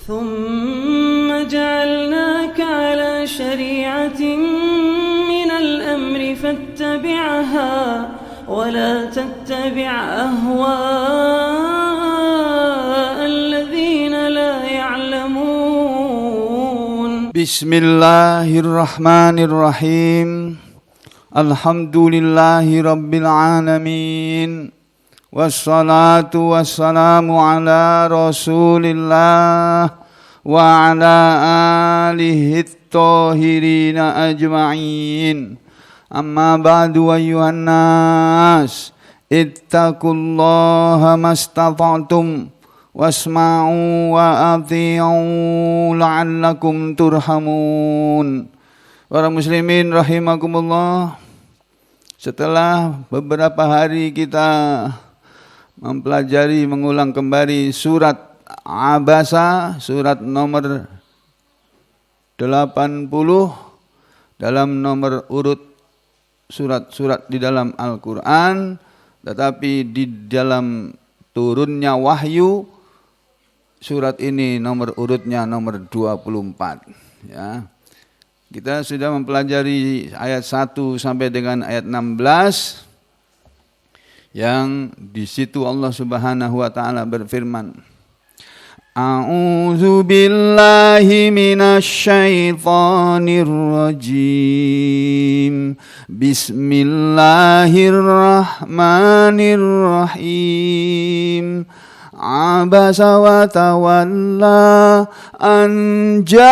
ثم جعلناك على شريعة من الأمر فاتبعها ولا تتبع أهواء الذين لا يعلمون. بسم الله الرحمن الرحيم. الحمد لله رب العالمين. Wassalatu wassalamu ala rasulillah wa ala alihi thahirina ajma'in. Amma ba'du ayyuhan nas, ittaqullaha mastata'tum wasma'u wa ati'u la'allakum turhamun. Para muslimin rahimakumullah, setelah beberapa hari kita mempelajari, mengulang kembali surat Abasa, surat nomor 80 dalam nomor urut surat-surat di dalam Al-Quran, tetapi di dalam turunnya wahyu surat ini nomor urutnya nomor 24. Ya. Kita sudah mempelajari ayat 1 sampai dengan ayat 16. Yang di situ Allah Subhanahu wa taala berfirman, A'udzu billahi minasyaitonir rajim. Bismillahirrahmanirrahim. Abasa wa tawalla an ja'ahul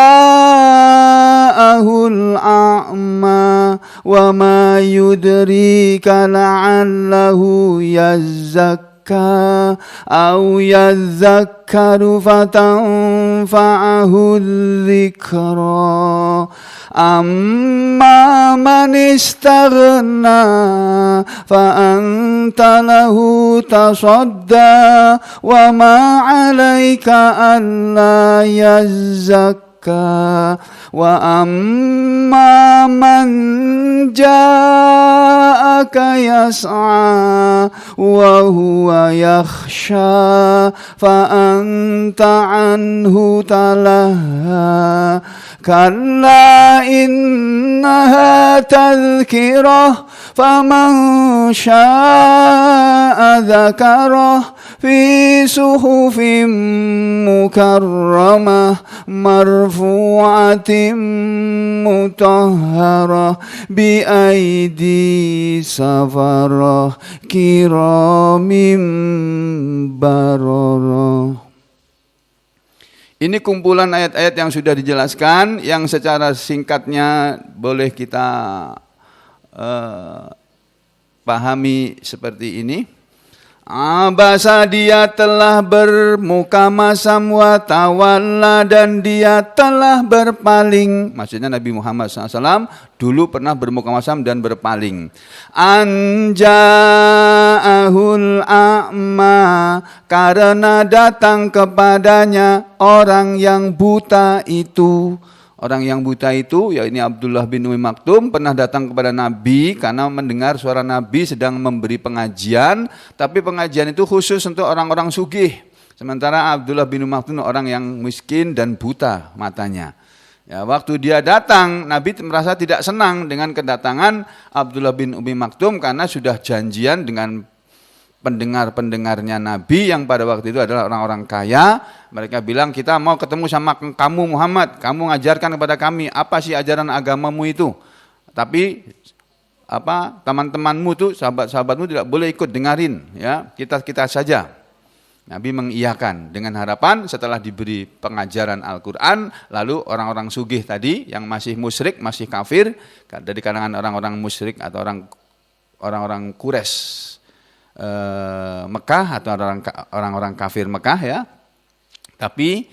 a'ma wa ma yudrika la'allahu yazzakka aw yadhakkaru fatanfa'ahu dzikra. Amma man istaghna fa anta lahu tasadda wa ma 'alaika alla yazzakka wa amma man ja'aka yas'a wa huwa yakhsha fa anta 'anhu talaha. Kalla innaha tadhkirah faman syaa'a dzakarah fi suhufin mukarramah marfu'atin mutahharah bi aidi safarah kiramin bararah. Ini kumpulan ayat-ayat yang sudah dijelaskan, yang secara singkatnya boleh kita pahami seperti ini. Abasa, dia telah bermuka masam, wa tawalla, dan dia telah berpaling. Maksudnya Nabi Muhammad SAW dulu pernah bermuka masam dan berpaling. Anja'ahul a'ma, karena datang kepadanya orang yang buta itu. Orang yang buta itu, yakni Abdullah bin Umi Maktum, pernah datang kepada Nabi karena mendengar suara Nabi sedang memberi pengajian, tapi pengajian itu khusus untuk orang-orang sugih. Sementara Abdullah bin Umi Maktum orang yang miskin dan buta matanya. Ya, waktu dia datang, Nabi merasa tidak senang dengan kedatangan Abdullah bin Umi Maktum karena sudah janjian dengan pendengar-pendengarnya Nabi yang pada waktu itu adalah orang-orang kaya. Mereka bilang, kita mau ketemu sama kamu Muhammad, kamu ngajarkan kepada kami apa sih ajaran agamamu itu. Tapi teman-temanmu tuh, sahabat-sahabatmu tidak boleh ikut dengarin, ya, kita saja. Nabi mengiyakan dengan harapan setelah diberi pengajaran Al-Quran, lalu orang-orang sugih tadi yang masih musyrik, masih kafir, dari kalangan orang-orang musyrik atau orang-orang Quraisy Mekah atau orang-orang kafir Mekah, ya. Tapi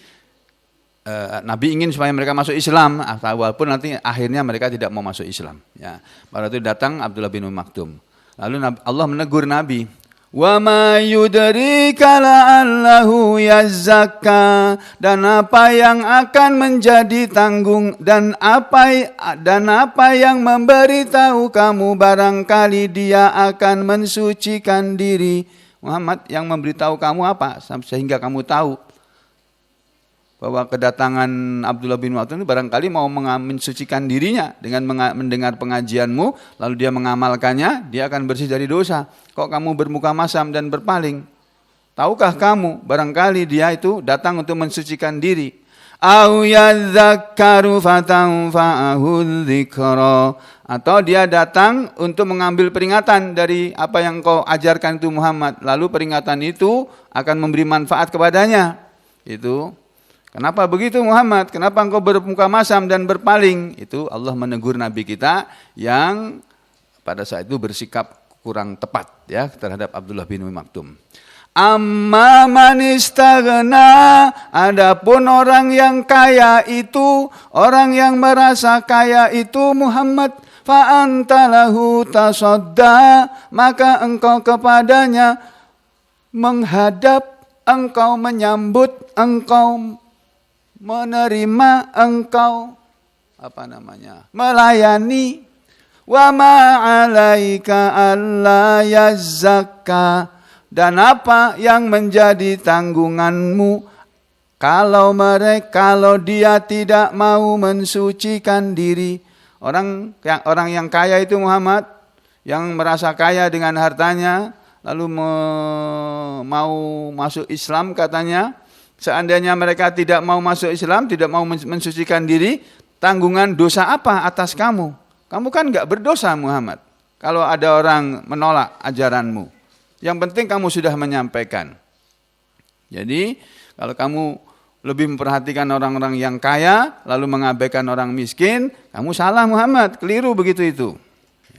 Nabi ingin supaya mereka masuk Islam, walaupun nanti akhirnya mereka tidak mau masuk Islam. Ya. Pada itu datang Abdullah bin Maktum. Lalu Allah menegur Nabi, wa ma yudrika la'allahu yazzakka, dan apa yang akan menjadi tanggung, dan apa yang memberitahu kamu barangkali dia akan mensucikan diri. Muhammad, yang memberitahu kamu apa sehingga kamu tahu? bahwa kedatangan Abdullah bin Maktum itu barangkali mau mensucikan dirinya dengan mendengar pengajianmu, lalu dia mengamalkannya, dia akan bersih dari dosa. Kok kamu bermuka masam dan berpaling? Tahukah kamu, barangkali dia itu datang untuk mensucikan diri. Au yadzakkaru fatanfa'ahu dzikra, atau dia datang untuk mengambil peringatan dari apa yang kau ajarkan itu Muhammad, lalu peringatan itu akan memberi manfaat kepadanya. Itu kenapa begitu Muhammad? Kenapa engkau bermuka masam dan berpaling? Itu Allah menegur Nabi kita yang pada saat itu bersikap kurang tepat ya terhadap Abdullah bin Maktum. Amma man istaghna, adapun orang yang kaya itu, orang yang merasa kaya itu Muhammad, fa anta lahu tasadda, maka engkau kepadanya menghadap, engkau menyambut, engkau menerima, engkau melayani. Wa ma 'alaika alla yazzakka, dan apa yang menjadi tanggunganmu kalau dia tidak mau mensucikan diri. Orang yang kaya itu Muhammad, yang merasa kaya dengan hartanya, lalu mau masuk Islam katanya, seandainya mereka tidak mau masuk Islam, tidak mau mensucikan diri, tanggungan dosa apa atas kamu? Kamu kan enggak berdosa Muhammad kalau ada orang menolak ajaranmu. Yang penting kamu sudah menyampaikan. Jadi kalau kamu lebih memperhatikan orang-orang yang kaya lalu mengabaikan orang miskin, kamu salah Muhammad, keliru begitu itu.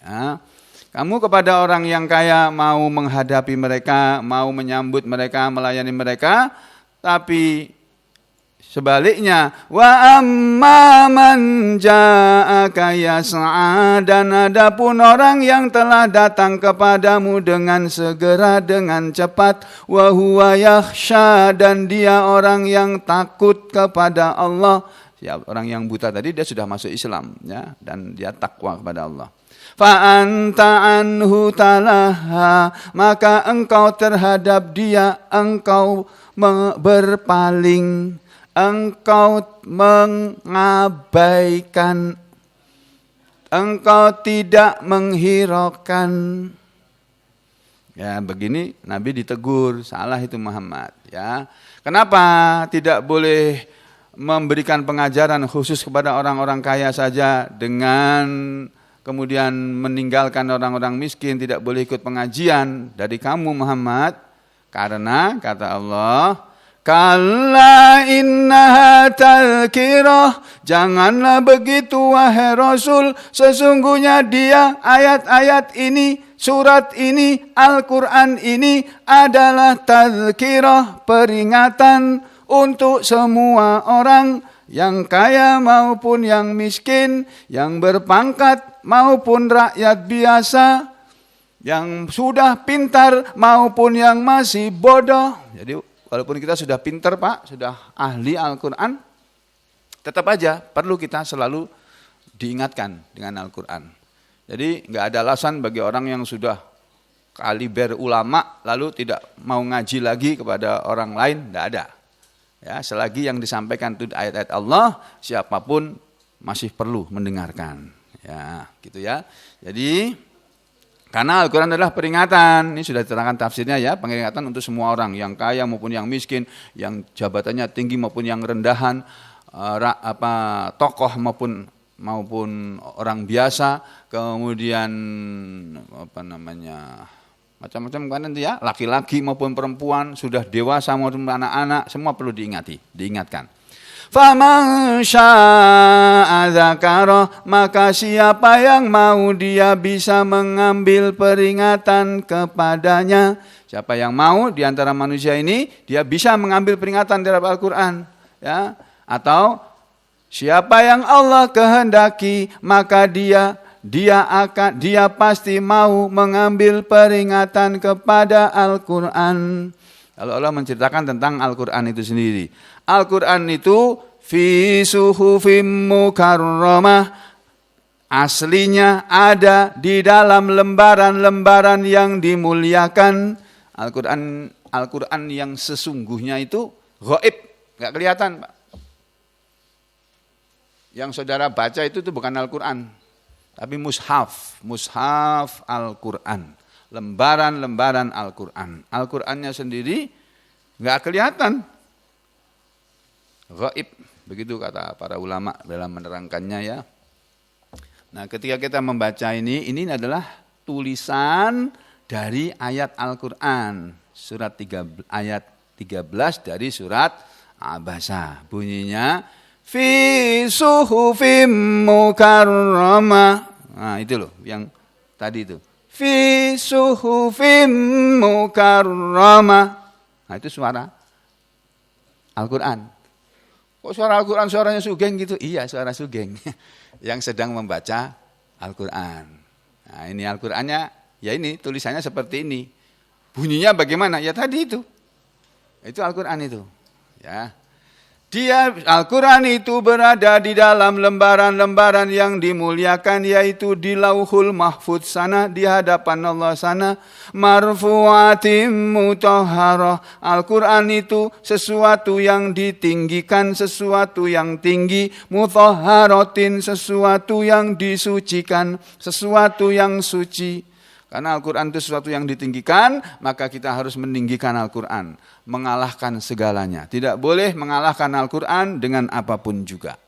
Ya. Kamu kepada orang yang kaya mau menghadapi mereka, mau menyambut mereka, melayani mereka, tapi sebaliknya, wa amma man ja'aka yas'a, dan adapun orang yang telah datang kepadamu dengan segera, dengan cepat, wa huwa yakhsha, dan dia orang yang takut kepada Allah. Ya, orang yang buta tadi dia sudah masuk Islam ya, dan dia takwa kepada Allah. Fa anta anhu talaha, maka engkau terhadap dia engkau berpaling. Engkau mengabaikan, engkau tidak menghiraukan. Ya, begini Nabi ditegur, salah itu Muhammad. Ya, kenapa tidak boleh memberikan pengajaran khusus kepada orang-orang kaya saja dengan kemudian meninggalkan orang-orang miskin, tidak boleh ikut pengajian dari kamu Muhammad? Karena kata Allah, kalla innaha tadhkirah, janganlah begitu wahai Rasul, sesungguhnya dia ayat-ayat ini, surat ini, Al-Quran ini adalah tadhkirah, peringatan untuk semua orang, yang kaya maupun yang miskin, yang berpangkat maupun rakyat biasa, yang sudah pintar maupun yang masih bodoh. Jadi walaupun kita sudah pintar Pak, sudah ahli Al-Quran, tetap aja perlu kita selalu diingatkan dengan Al-Quran. Jadi nggak ada alasan bagi orang yang sudah kaliber ulama lalu tidak mau ngaji lagi kepada orang lain, nggak ada. Ya, selagi yang disampaikan itu ayat-ayat Allah, siapapun masih perlu mendengarkan. Ya, gitu ya. Jadi karena Al-Quran adalah peringatan, ini sudah diterangkan tafsirnya ya, peringatan untuk semua orang, yang kaya maupun yang miskin, yang jabatannya tinggi maupun yang rendahan, tokoh maupun orang biasa, kemudian macam-macam kan nanti ya, laki-laki maupun perempuan, sudah dewasa maupun anak-anak, semua perlu diingatkan. Faman syaa'a dzakara, maka siapa yang mau dia bisa mengambil peringatan kepadanya. Siapa yang mau di antara manusia ini dia bisa mengambil peringatan dari Al-Qur'an, ya. Atau siapa yang Allah kehendaki, maka dia pasti mau mengambil peringatan kepada Al-Qur'an. Kalau Allah menceritakan tentang Al-Quran itu sendiri. Al-Quran itu fi suhufim mukarramah, aslinya ada di dalam lembaran-lembaran yang dimuliakan. Al-Quran yang sesungguhnya itu gaib, nggak kelihatan Pak. Yang saudara baca itu tuh bukan Al-Quran, tapi mushaf Al-Quran, lembaran-lembaran Al-Quran. Al-Qurannya sendiri nggak kelihatan, gaib, begitu kata para ulama dalam menerangkannya ya. Nah, ketika kita membaca ini adalah tulisan dari ayat Al-Quran, surat 3, ayat 13 dari surat Abasa. Bunyinya fi suhufim mukarramah. Nah, itu loh yang tadi itu. Fi suhufim mukarramah. Nah, itu suara Al-Quran. Kok suara Al-Quran suaranya Sugeng gitu? Iya, suara Sugeng yang sedang membaca Al-Quran. Nah, ini Al-Qurannya, ya ini tulisannya seperti ini. Bunyinya bagaimana? Ya tadi itu. Itu Al-Quran itu. Ya. Dia Al-Quran itu berada di dalam lembaran-lembaran yang dimuliakan, yaitu di Lauhul Mahfudz sana, di hadapan Allah sana, marfu'atim mutahharah. Al-Quran itu sesuatu yang ditinggikan, sesuatu yang tinggi, mutahharatin, sesuatu yang disucikan, sesuatu yang suci. Karena Al-Quran itu sesuatu yang ditinggikan, maka kita harus meninggikan Al-Quran, mengalahkan segalanya. Tidak boleh mengalahkan Al-Quran dengan apapun juga.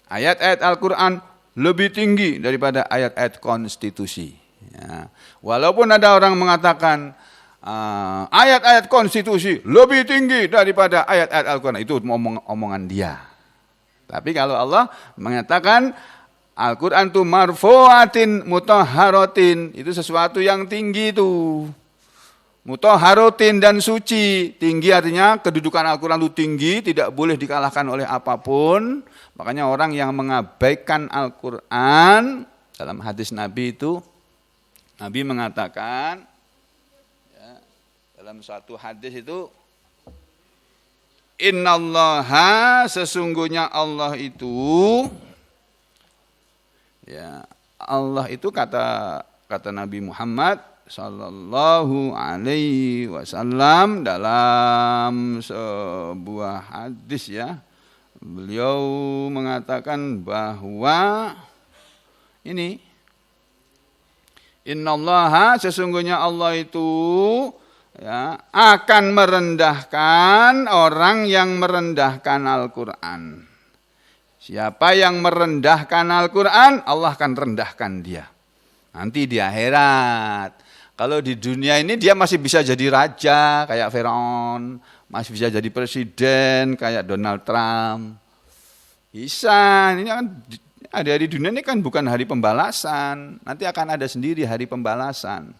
Ayat-ayat Al-Quran lebih tinggi daripada ayat-ayat konstitusi. Ya. Walaupun ada orang mengatakan ayat-ayat konstitusi lebih tinggi daripada ayat-ayat Al-Quran, itu omongan dia. Tapi kalau Allah mengatakan Al-Quran itu marfu'atin mutahharatin, itu sesuatu yang tinggi itu. Mutahharatin dan suci. Tinggi artinya kedudukan Al-Quran itu tinggi, tidak boleh dikalahkan oleh apapun. Makanya orang yang mengabaikan Al-Quran, dalam hadis Nabi itu, Nabi mengatakan, ya, dalam suatu hadis itu, innallaha, sesungguhnya Allah itu, ya, Allah itu kata Nabi Muhammad sallallahu alaihi wasallam dalam sebuah hadis ya. Beliau mengatakan bahwa ini innallaha, sesungguhnya Allah itu ya akan merendahkan orang yang merendahkan Al-Qur'an. Siapa yang merendahkan Al-Quran, Allah akan rendahkan dia. Nanti di akhirat. Kalau di dunia ini dia masih bisa jadi raja kayak Firaun, masih bisa jadi presiden kayak Donald Trump. Bisa. Ini kan hari dunia ini kan bukan hari pembalasan. Nanti akan ada sendiri hari pembalasan.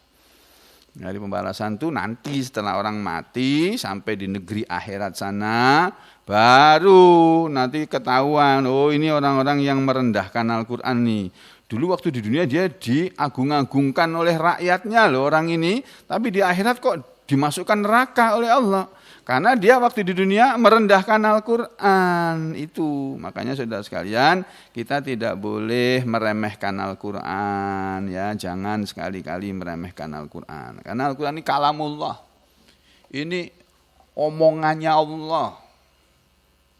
Hari pembalasan itu nanti setelah orang mati sampai di negeri akhirat sana, baru nanti ketahuan, oh ini orang-orang yang merendahkan Al-Quran nih. Dulu waktu di dunia dia diagung-agungkan oleh rakyatnya loh orang ini, tapi di akhirat kok dimasukkan neraka oleh Allah. Karena dia waktu di dunia merendahkan Al-Quran itu. Makanya saudara sekalian, kita tidak boleh meremehkan Al-Quran. Ya, jangan sekali-kali meremehkan Al-Quran. Karena Al-Quran ini kalamullah. Ini omongannya Allah.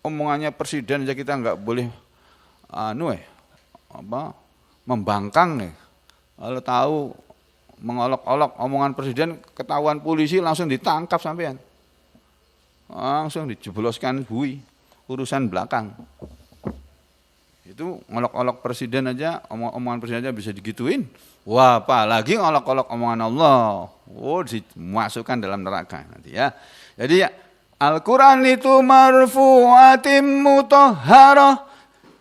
Omongannya presiden aja kita nggak boleh membangkang nih. Kalau tahu mengolok-olok omongan presiden, ketahuan polisi langsung ditangkap sampean. Langsung dijebloskan bui, urusan belakang. Itu ngolok-olok presiden aja, omongan presiden aja bisa digituin. Wah, apalagi ngolok-olok omongan Allah. Oh, dimasukkan dalam neraka nanti ya. Jadi Al-Quran itu marfu'atim mutahharah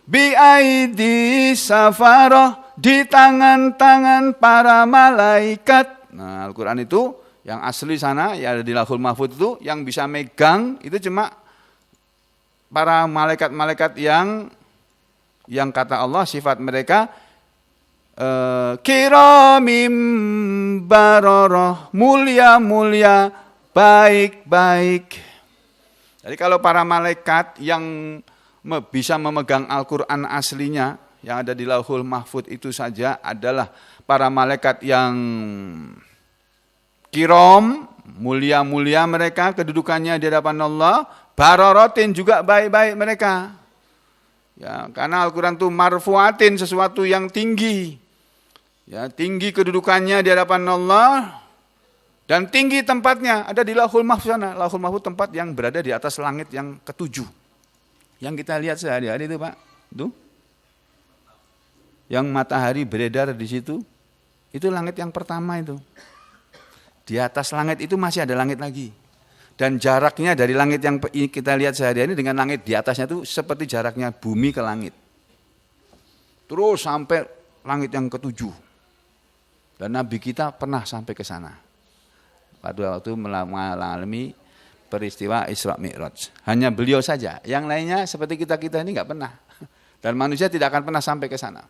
bi aidi safarah, di tangan-tangan para malaikat. Nah, Al-Quran itu yang asli sana, ya ada di Lauhul Mahfudz itu, yang bisa megang itu cuma para malaikat-malaikat yang kata Allah sifat mereka kiramim bararah, mulia-mulia, baik-baik. Jadi kalau para malaikat yang bisa memegang Al-Quran aslinya yang ada di Lauhul Mahfudz itu saja adalah para malaikat yang kiram, mulia-mulia mereka kedudukannya di hadapan Allah, bararatin juga baik-baik mereka. Ya, karena Al-Quran itu marfuatin, sesuatu yang tinggi. Ya, tinggi kedudukannya di hadapan Allah dan tinggi tempatnya ada di Lauhul Mahfuz sana. Lauhul Mahfuz tempat yang berada di atas langit yang ketujuh. Yang kita lihat sehari-hari itu, Pak. Tuh. Yang matahari beredar di situ, itu langit yang pertama itu. Di atas langit itu masih ada langit lagi. Dan jaraknya dari langit yang kita lihat sehari-hari dengan langit di atasnya itu seperti jaraknya bumi ke langit. Terus sampai langit yang ketujuh. Dan Nabi kita pernah sampai ke sana. Pada waktu mengalami peristiwa Isra Mi'raj. Hanya beliau saja. Yang lainnya seperti kita-kita ini enggak pernah. Dan manusia tidak akan pernah sampai ke sana.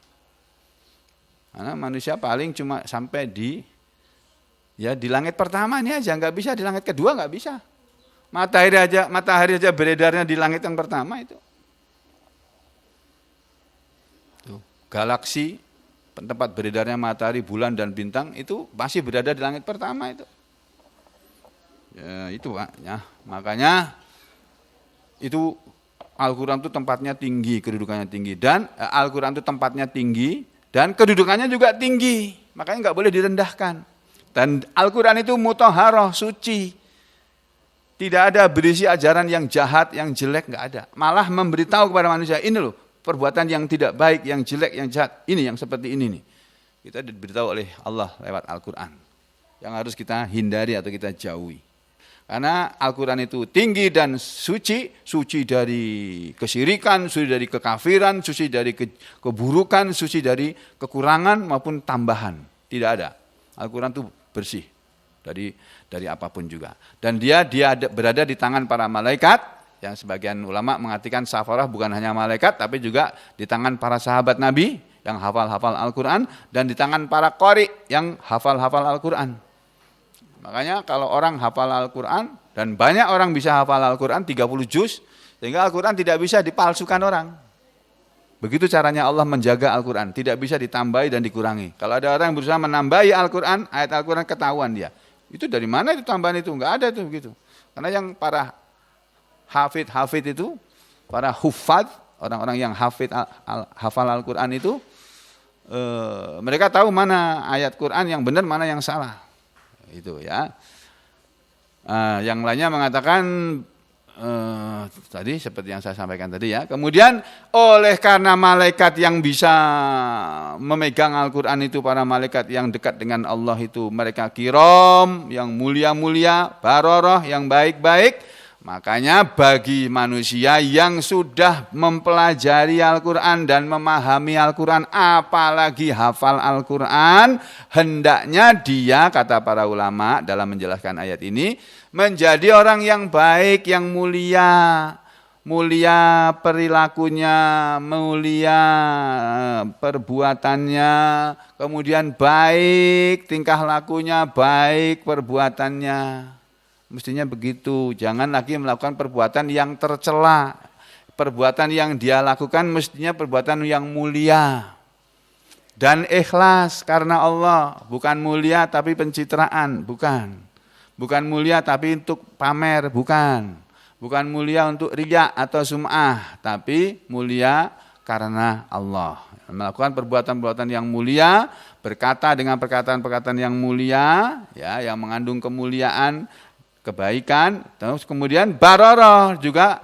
Karena manusia paling cuma sampai di langit pertama ini aja, nggak bisa, di langit kedua nggak bisa. Matahari aja beredarnya di langit yang pertama itu. Tuh, galaksi, tempat beredarnya matahari, bulan dan bintang itu masih berada di langit pertama itu. Ya, itu Pak. Ya, makanya itu Al-Quran itu tempatnya tinggi, kedudukannya tinggi, dan Al-Quran itu tempatnya tinggi dan kedudukannya juga tinggi. Makanya nggak boleh direndahkan. Dan Al-Quran itu mutahharah, suci. Tidak ada berisi ajaran yang jahat, yang jelek, enggak ada. Malah memberitahu kepada manusia, ini loh perbuatan yang tidak baik, yang jelek, yang jahat. Ini yang seperti ini nih. Kita diberitahu oleh Allah lewat Al-Quran. Yang harus kita hindari atau kita jauhi. Karena Al-Quran itu tinggi dan suci. Suci dari kesyirikan, suci dari kekafiran, suci dari keburukan, suci dari kekurangan maupun tambahan. Tidak ada. Al-Quran itu bersih dari apapun juga. Dan dia berada di tangan para malaikat, yang sebagian ulama mengartikan safarah bukan hanya malaikat, tapi juga di tangan para sahabat Nabi yang hafal-hafal Al-Quran, dan di tangan para qari yang hafal-hafal Al-Quran. Makanya kalau orang hafal Al-Quran, dan banyak orang bisa hafal Al-Quran, 30 juz, sehingga Al-Quran tidak bisa dipalsukan orang. Begitu caranya Allah menjaga Al-Quran, tidak bisa ditambahi dan dikurangi. Kalau ada orang yang berusaha menambahi Al-Quran, ayat Al-Quran ketahuan dia. Itu dari mana itu tambahan itu? Enggak ada itu begitu. Karena yang para hafid itu, para huffaz, orang-orang yang hafal Al-Quran itu, mereka tahu mana ayat Quran yang benar, mana yang salah. Itu ya. Yang lainnya mengatakan tadi seperti yang saya sampaikan tadi ya. Kemudian oleh karena malaikat yang bisa memegang Al-Quran itu, para malaikat yang dekat dengan Allah itu, mereka kiram, yang mulia-mulia, baroroh, yang baik-baik. Makanya bagi manusia yang sudah mempelajari Al-Quran dan memahami Al-Quran, apalagi hafal Al-Quran, hendaknya dia, kata para ulama dalam menjelaskan ayat ini, menjadi orang yang baik, yang mulia. Mulia perilakunya, mulia perbuatannya, kemudian baik tingkah lakunya, baik perbuatannya. Mestinya begitu, jangan lagi melakukan perbuatan yang tercela. Perbuatan yang dia lakukan mestinya perbuatan yang mulia. Dan ikhlas karena Allah, bukan mulia tapi pencitraan, bukan. Bukan mulia tapi untuk pamer, bukan. Bukan mulia untuk riya atau sum'ah, tapi mulia karena Allah. Melakukan perbuatan-perbuatan yang mulia, berkata dengan perkataan-perkataan yang mulia, ya, yang mengandung kemuliaan, kebaikan, terus kemudian baroroh juga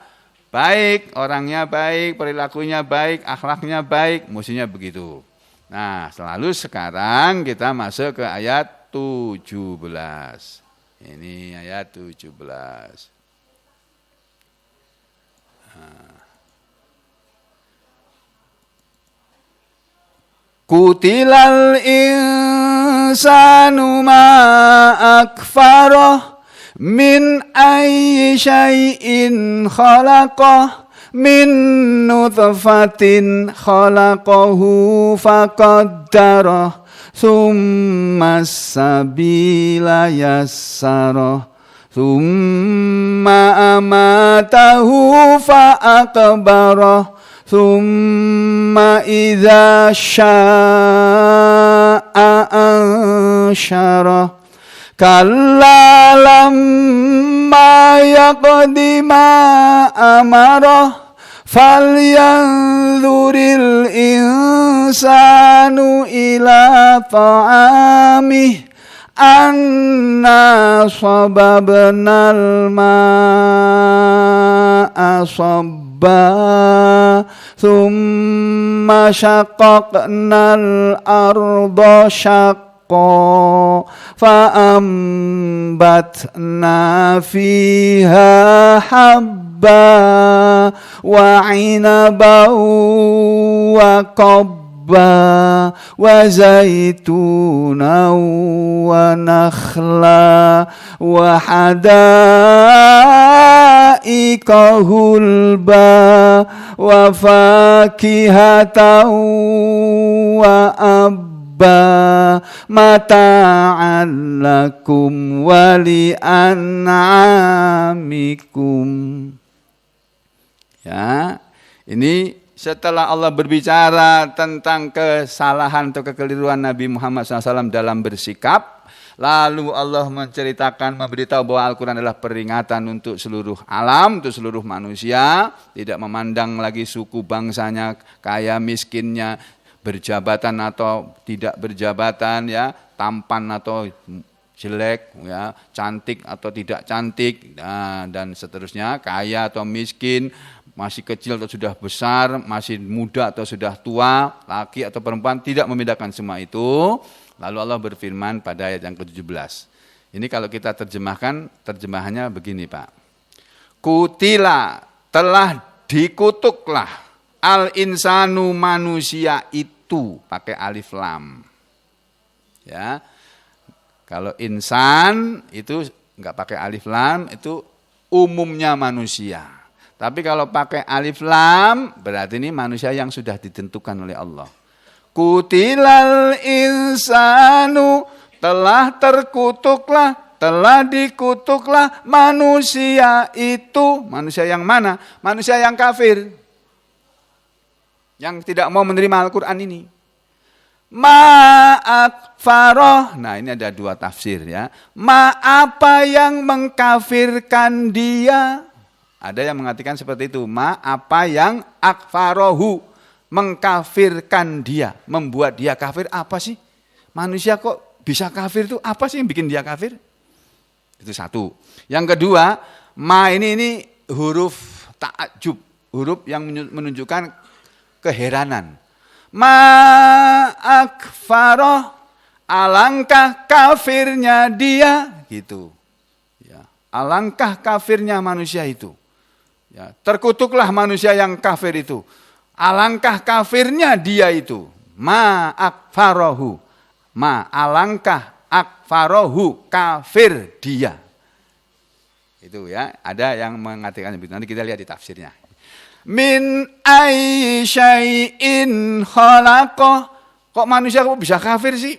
baik, orangnya baik, perilakunya baik, akhlaknya baik, mestinya begitu. Nah, selalu sekarang kita masuk ke ayat 17. Ini ayat 17. Kutilal insanu ma akfarah min ayyi syai'in khalaqah min nutfatin khalaqahu faqaddarah thumma sabila yassarah thumma amatahu fa'aqbarah thumma idza syaa'a ansyarah kalla lamma yaqdi ma amarah falyanzuril insanu ila ta'amih anna sababnal ma'a sabba thumma syaqaqnal arda syaqqa fa'ambatna fiha habba wa 'inaban wa qabba wa zaitunan wa nakhla wa hada'iqa hulba wa fakihatan wa abba mata'an lakum wa li'an'amikum. Ya, ini setelah Allah berbicara tentang kesalahan atau kekeliruan Nabi Muhammad SAW dalam bersikap, lalu Allah menceritakan, memberitahu bahwa Al-Quran adalah peringatan untuk seluruh alam, untuk seluruh manusia, tidak memandang lagi suku bangsanya, kaya miskinnya, berjabatan atau tidak berjabatan, ya, tampan atau jelek, ya, cantik atau tidak cantik, dan seterusnya, kaya atau miskin, masih kecil atau sudah besar, masih muda atau sudah tua, laki atau perempuan, tidak membedakan semua itu. Lalu Allah berfirman pada ayat yang ke-17. Ini kalau kita terjemahkan, terjemahannya begini Pak. Kutila, telah dikutuklah, al-insanu manusia itu, pakai alif lam. Ya, kalau insan itu enggak pakai alif lam, itu umumnya manusia. Tapi kalau pakai alif lam, berarti ini manusia yang sudah ditentukan oleh Allah. Kutilal insanu, telah terkutuklah, telah dikutuklah manusia itu. Manusia yang mana? Manusia yang kafir. Yang tidak mau menerima Al-Quran ini. Ma'akfaroh. Nah, ini ada dua tafsir ya. Apa yang mengkafirkan dia? Ada yang mengatakan seperti itu. Apa yang akfarohu, mengkafirkan dia, membuat dia kafir. Apa sih? Manusia kok bisa kafir itu? Apa sih yang bikin dia kafir? Itu satu. Yang kedua, ini huruf ta'ajub, huruf yang menunjukkan keheranan. Akfaroh, alangkah kafirnya dia, gitu. Ya, alangkah kafirnya manusia itu. Ya, terkutuklah manusia yang kafir itu. Alangkah kafirnya dia itu. Akfarohu. Alangkah akfarohu, kafir dia. Itu ya, ada yang mengatakan begitu. Nanti kita lihat di tafsirnya. Min ayyi syai'in khalaqah. Kok manusia kok bisa kafir sih?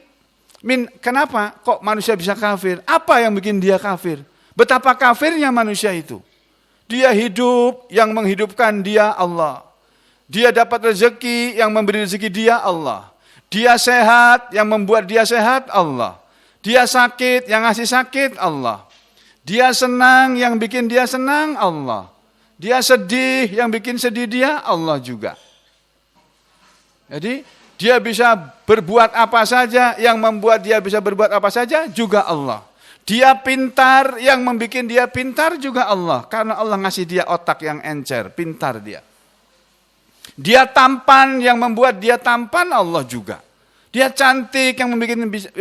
Kenapa kok manusia bisa kafir? Apa yang bikin dia kafir? Betapa kafirnya manusia itu. Dia hidup, yang menghidupkan dia Allah. Dia dapat rezeki, yang memberi rezeki dia Allah. Dia sehat, yang membuat dia sehat Allah. Dia sakit, yang ngasih sakit Allah. Dia senang, yang bikin dia senang Allah. Dia sedih, yang bikin sedih dia Allah juga. Jadi dia bisa berbuat apa saja, yang membuat dia bisa berbuat apa saja juga Allah. Dia pintar, yang membuat dia pintar juga Allah. Karena Allah ngasih dia otak yang encer, pintar dia. Dia tampan, yang membuat dia tampan Allah juga. Dia cantik, yang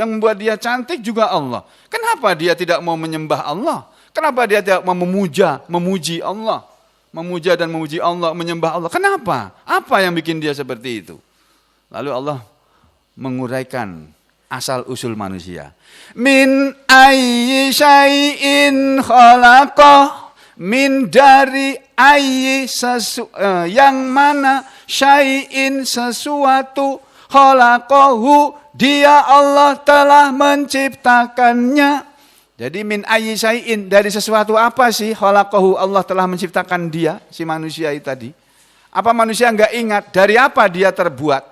membuat dia cantik juga Allah. Kenapa dia tidak mau menyembah Allah? Kenapa dia tidak mau memuji Allah? Memuja dan memuji Allah, menyembah Allah. Kenapa? Apa yang bikin dia seperti itu? Lalu Allah menguraikan asal usul manusia. Min ayyi syai'in khalaqah, min dari ayyi yang mana syai'in sesuatu, khalaqahu dia Allah telah menciptakannya. Jadi min ayyi syai'in, dari sesuatu apa sih khalaqahu, Allah telah menciptakan dia, si manusia itu tadi. Apa manusia enggak ingat dari apa dia terbuat?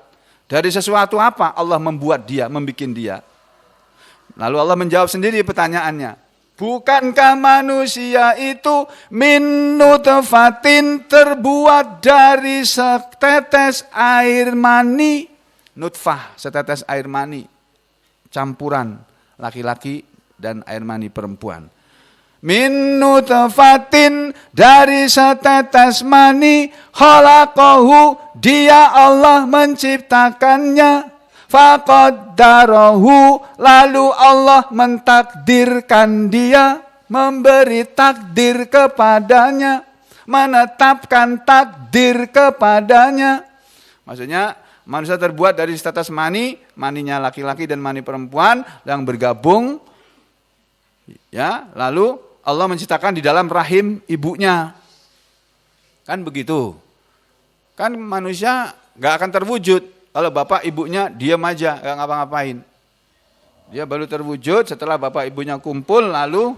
Dari sesuatu apa Allah membuat dia, membikin dia? Lalu Allah menjawab sendiri pertanyaannya. Bukankah manusia itu min nutfatin terbuat dari setetes air mani? Nutfah, setetes air mani. Campuran laki-laki dan air mani perempuan. Min nutfatin dari setetes mani. Khalaqahu, dia Allah menciptakannya. Faqaddarahu, lalu Allah mentakdirkan dia, memberi takdir kepadanya, menetapkan takdir kepadanya. Maksudnya manusia terbuat dari setetes mani, maninya laki-laki dan mani perempuan yang bergabung. Ya, lalu Allah menciptakan di dalam rahim ibunya. Kan begitu. Kan manusia gak akan terwujud kalau bapak ibunya diam aja, gak ngapa-ngapain. Dia baru terwujud setelah bapak ibunya kumpul, lalu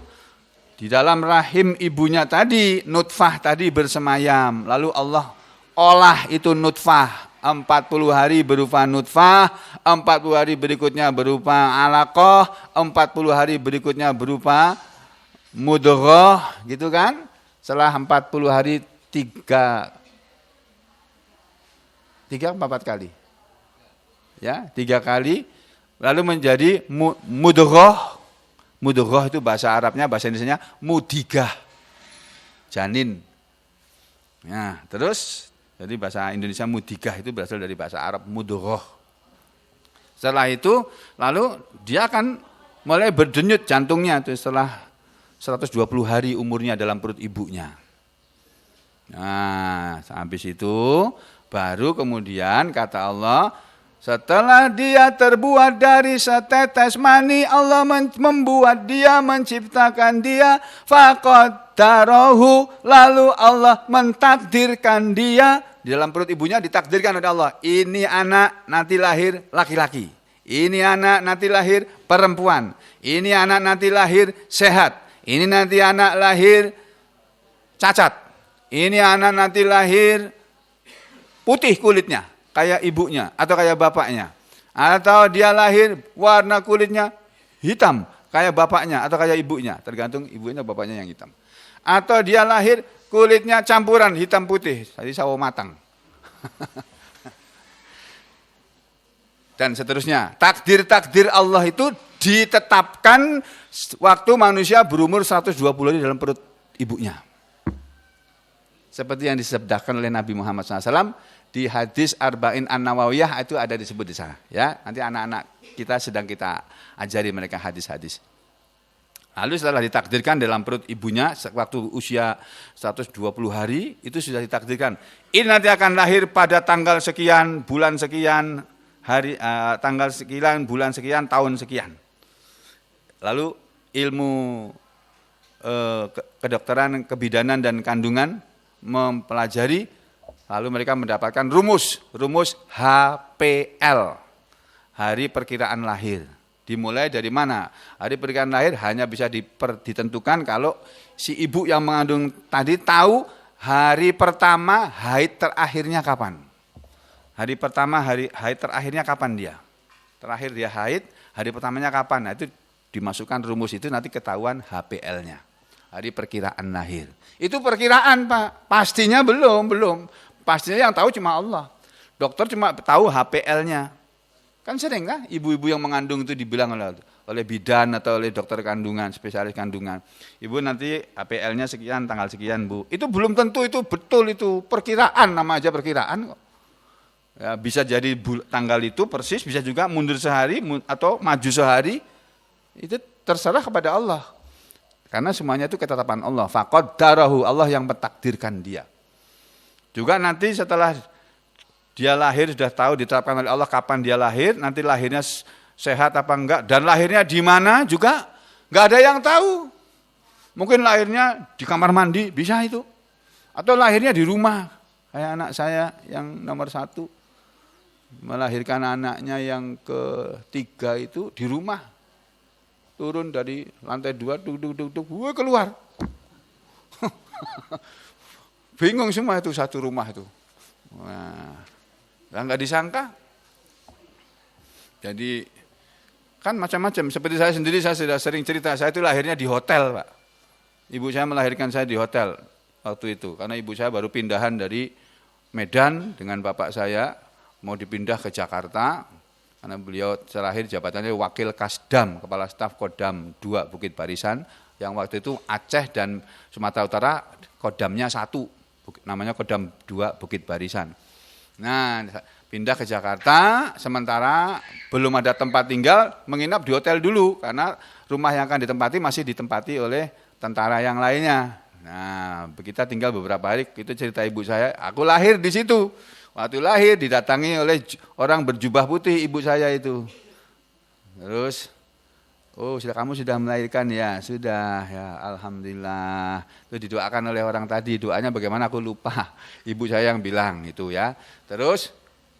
di dalam rahim ibunya tadi, nutfah tadi bersemayam. Lalu Allah olah itu nutfah. 40 hari berupa nutfah, 40 hari berikutnya berupa alaqah, 40 hari berikutnya berupa mudghah, gitu kan? Setelah 40 hari 3 4 kali. Ya, 3 kali, lalu menjadi mudghah. Mudghah itu bahasa Arabnya, bahasa Indonesianya mudigah, janin. Nah, terus jadi bahasa Indonesia mudigah itu berasal dari bahasa Arab mudghah. Setelah itu, lalu dia akan mulai berdenyut jantungnya itu setelah 120 hari umurnya dalam perut ibunya. Nah, habis itu baru kemudian kata Allah, setelah dia terbuat dari setetes mani, Allah membuat dia, menciptakan dia, faqaddarahu, lalu Allah mentakdirkan dia. Di dalam perut ibunya ditakdirkan oleh Allah, ini anak nanti lahir laki-laki, ini anak nanti lahir perempuan, ini anak nanti lahir sehat, ini nanti anak lahir cacat, ini anak nanti lahir putih kulitnya kayak ibunya atau kayak bapaknya, atau dia lahir warna kulitnya hitam kayak bapaknya atau kayak ibunya, tergantung ibunya bapaknya yang hitam, atau dia lahir kulitnya campuran hitam putih, tadi sawo matang. Dan seterusnya. Takdir-takdir Allah itu ditetapkan waktu manusia berumur 120 hari dalam perut ibunya. Seperti yang disabdakan oleh Nabi Muhammad SAW di hadis Arba'in An-Nawawiyah, itu ada disebut di sana. Ya, nanti anak-anak kita sedang kita ajari mereka hadis-hadis. Lalu setelah ditakdirkan dalam perut ibunya waktu usia 120 hari, itu sudah ditakdirkan. Ini nanti akan lahir pada tanggal sekian, bulan sekian, hari tanggal sekian, bulan sekian, tahun sekian. Lalu ilmu kedokteran, kebidanan dan kandungan mempelajari, lalu mereka mendapatkan rumus HPL, hari perkiraan lahir. Dimulai dari mana? Hari perkiraan lahir hanya bisa ditentukan kalau si ibu yang mengandung tadi tahu hari pertama haid terakhirnya kapan. Hari pertama haid terakhirnya kapan dia. Terakhir dia haid, hari pertamanya kapan. Nah, itu dimasukkan rumus itu, nanti ketahuan HPL-nya. Hari perkiraan lahir. Itu perkiraan, Pak. Pastinya belum. Pastinya yang tahu cuma Allah. Dokter cuma tahu HPL-nya. Kan sering kan ibu-ibu yang mengandung itu dibilang oleh bidan atau oleh dokter kandungan, spesialis kandungan. Ibu nanti HPL-nya sekian, tanggal sekian, Bu. Itu belum tentu itu betul, itu perkiraan, nama aja perkiraan kok. Ya, bisa jadi tanggal itu persis, bisa juga mundur sehari atau maju sehari. Itu terserah kepada Allah. Karena semuanya itu ketetapan Allah. Faqaddarahu, Allah yang mentakdirkan dia. Juga nanti setelah dia lahir sudah tahu, ditetapkan oleh Allah kapan dia lahir, nanti lahirnya sehat apa enggak, dan lahirnya di mana juga enggak ada yang tahu. Mungkin lahirnya di kamar mandi, bisa itu. Atau lahirnya di rumah, kayak anak saya yang nomor 1, melahirkan anaknya yang ketiga itu di rumah. Turun dari lantai 2, duk, keluar. Bingung semua itu satu rumah itu. Wah, enggak disangka. Jadi Kan macam-macam. Seperti saya sendiri, saya sudah sering cerita, saya itu lahirnya di hotel, Pak. Ibu saya melahirkan saya di hotel waktu itu. Karena ibu saya baru pindahan dari Medan dengan bapak saya, mau dipindah ke Jakarta. Karena beliau terakhir jabatannya Wakil Kasdam, Kepala Staf Kodam 2 Bukit Barisan. Yang waktu itu Aceh dan Sumatera Utara, Kodamnya 1, namanya Kodam 2 Bukit Barisan. Nah, pindah ke Jakarta, sementara belum ada tempat tinggal, menginap di hotel dulu, karena rumah yang akan ditempati masih ditempati oleh tentara yang lainnya. Nah, kita tinggal beberapa hari, itu cerita ibu saya, aku lahir di situ. Waktu lahir didatangi oleh orang berjubah putih ibu saya itu. Terus, oh kamu sudah melahirkan ya? Sudah ya, alhamdulillah. Itu didoakan oleh orang tadi, doanya bagaimana aku lupa. Ibu saya yang bilang itu ya. Terus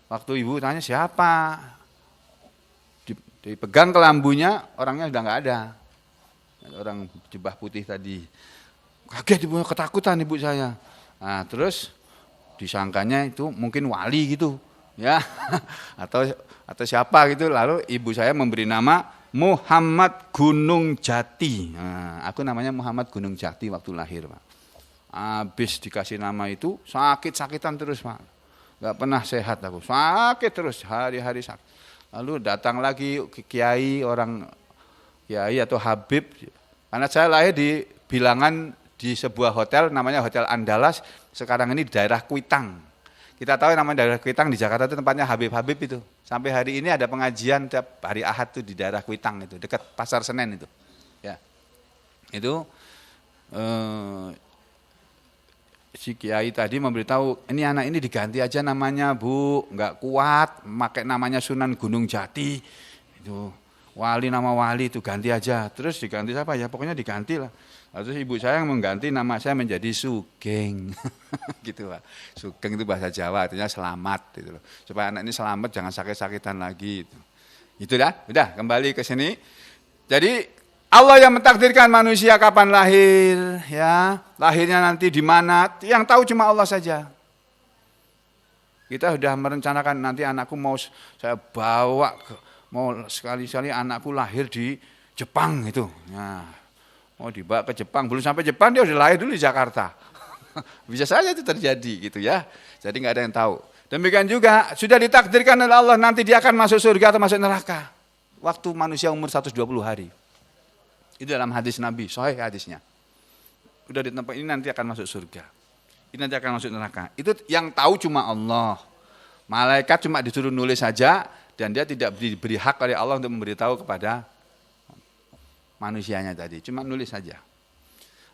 waktu ibu tanya siapa, dipegang kelambunya, orangnya sudah nggak ada. Orang jubah putih tadi. Kaget ibu, ketakutan ibu saya. Nah terus disangkanya itu mungkin wali gitu ya, atau siapa gitu. Lalu ibu saya memberi nama Muhammad Gunung Jati. Nah, aku namanya Muhammad Gunung Jati waktu lahir, Pak. Habis dikasih nama itu sakit-sakitan terus, Pak. Gak pernah sehat aku, sakit terus, hari-hari sakit. Lalu datang lagi kiai, orang kiai atau habib. Karena saya lahir di Bilangan, di sebuah hotel namanya Hotel Andalas, sekarang ini di daerah Kuitang. Kita tahu namanya daerah Kuitang di Jakarta itu tempatnya Habib-Habib itu. Sampai hari ini ada pengajian tiap hari Ahad tuh di daerah Kuitang itu, dekat Pasar Senen itu. Ya. Itu si kiai tadi memberitahu, ini anak ini diganti aja namanya, Bu, enggak kuat, pakai namanya Sunan Gunung Jati. Itu wali, nama wali itu ganti aja. Terus diganti siapa ya? Pokoknya diganti lah. Lalu ibu saya yang mengganti nama saya menjadi Sugeng, gitu Pak. Sugeng itu bahasa Jawa, artinya selamat, gitu loh. Supaya anak ini selamat, jangan sakit-sakitan lagi. Gitu. Itu udah kembali ke sini. Jadi Allah yang mentakdirkan manusia kapan lahir, ya, lahirnya nanti di mana, yang tahu cuma Allah saja. Kita sudah merencanakan nanti anakku mau saya bawa, mau sekali-sekali anakku lahir di Jepang itu. Nah, mau dibawa ke Jepang, belum sampai Jepang dia udah lahir dulu di Jakarta. Bisa saja itu terjadi gitu ya. Jadi nggak ada yang tahu. Demikian juga sudah ditakdirkan oleh Allah nanti dia akan masuk surga atau masuk neraka. Waktu manusia umur 120 hari. Itu dalam hadis Nabi, sahih hadisnya. Sudah di tempat ini nanti akan masuk surga. Ini nanti akan masuk neraka. Itu yang tahu cuma Allah. Malaikat cuma disuruh nulis saja dan dia tidak diberi hak oleh Allah untuk memberitahu kepada manusianya tadi, cuma nulis saja.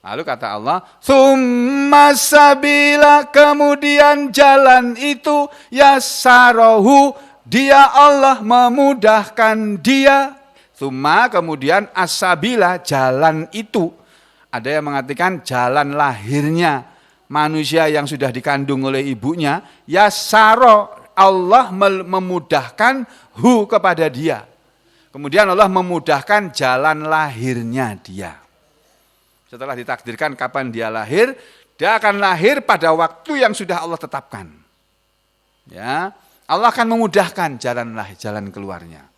Lalu kata Allah, "Tsumma sabila", kemudian jalan itu yassarahu, dia Allah memudahkan dia. Tsumma, kemudian as-sabila, jalan itu. Ada yang mengatakan jalan lahirnya manusia yang sudah dikandung oleh ibunya, yassara, Allah memudahkan hu kepada dia. Kemudian Allah memudahkan jalan lahirnya dia. Setelah ditakdirkan kapan dia lahir, dia akan lahir pada waktu yang sudah Allah tetapkan. Ya, Allah akan memudahkan jalan keluarnya.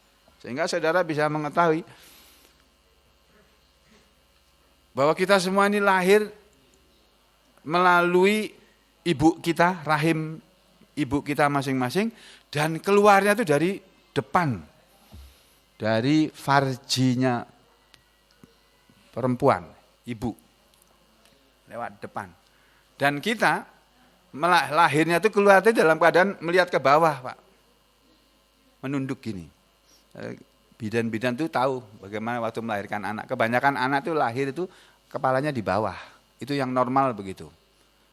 Sehingga saudara bisa mengetahui bahwa kita semua ini lahir melalui ibu kita, rahim ibu kita masing-masing, dan keluarnya itu dari depan. Dari farjinya perempuan, ibu, lewat depan. Dan kita lahirnya itu keluar itu dalam keadaan melihat ke bawah, Pak. Menunduk gini. Bidan-bidan itu tahu bagaimana waktu melahirkan anak. Kebanyakan anak itu lahir itu kepalanya di bawah. Itu yang normal begitu.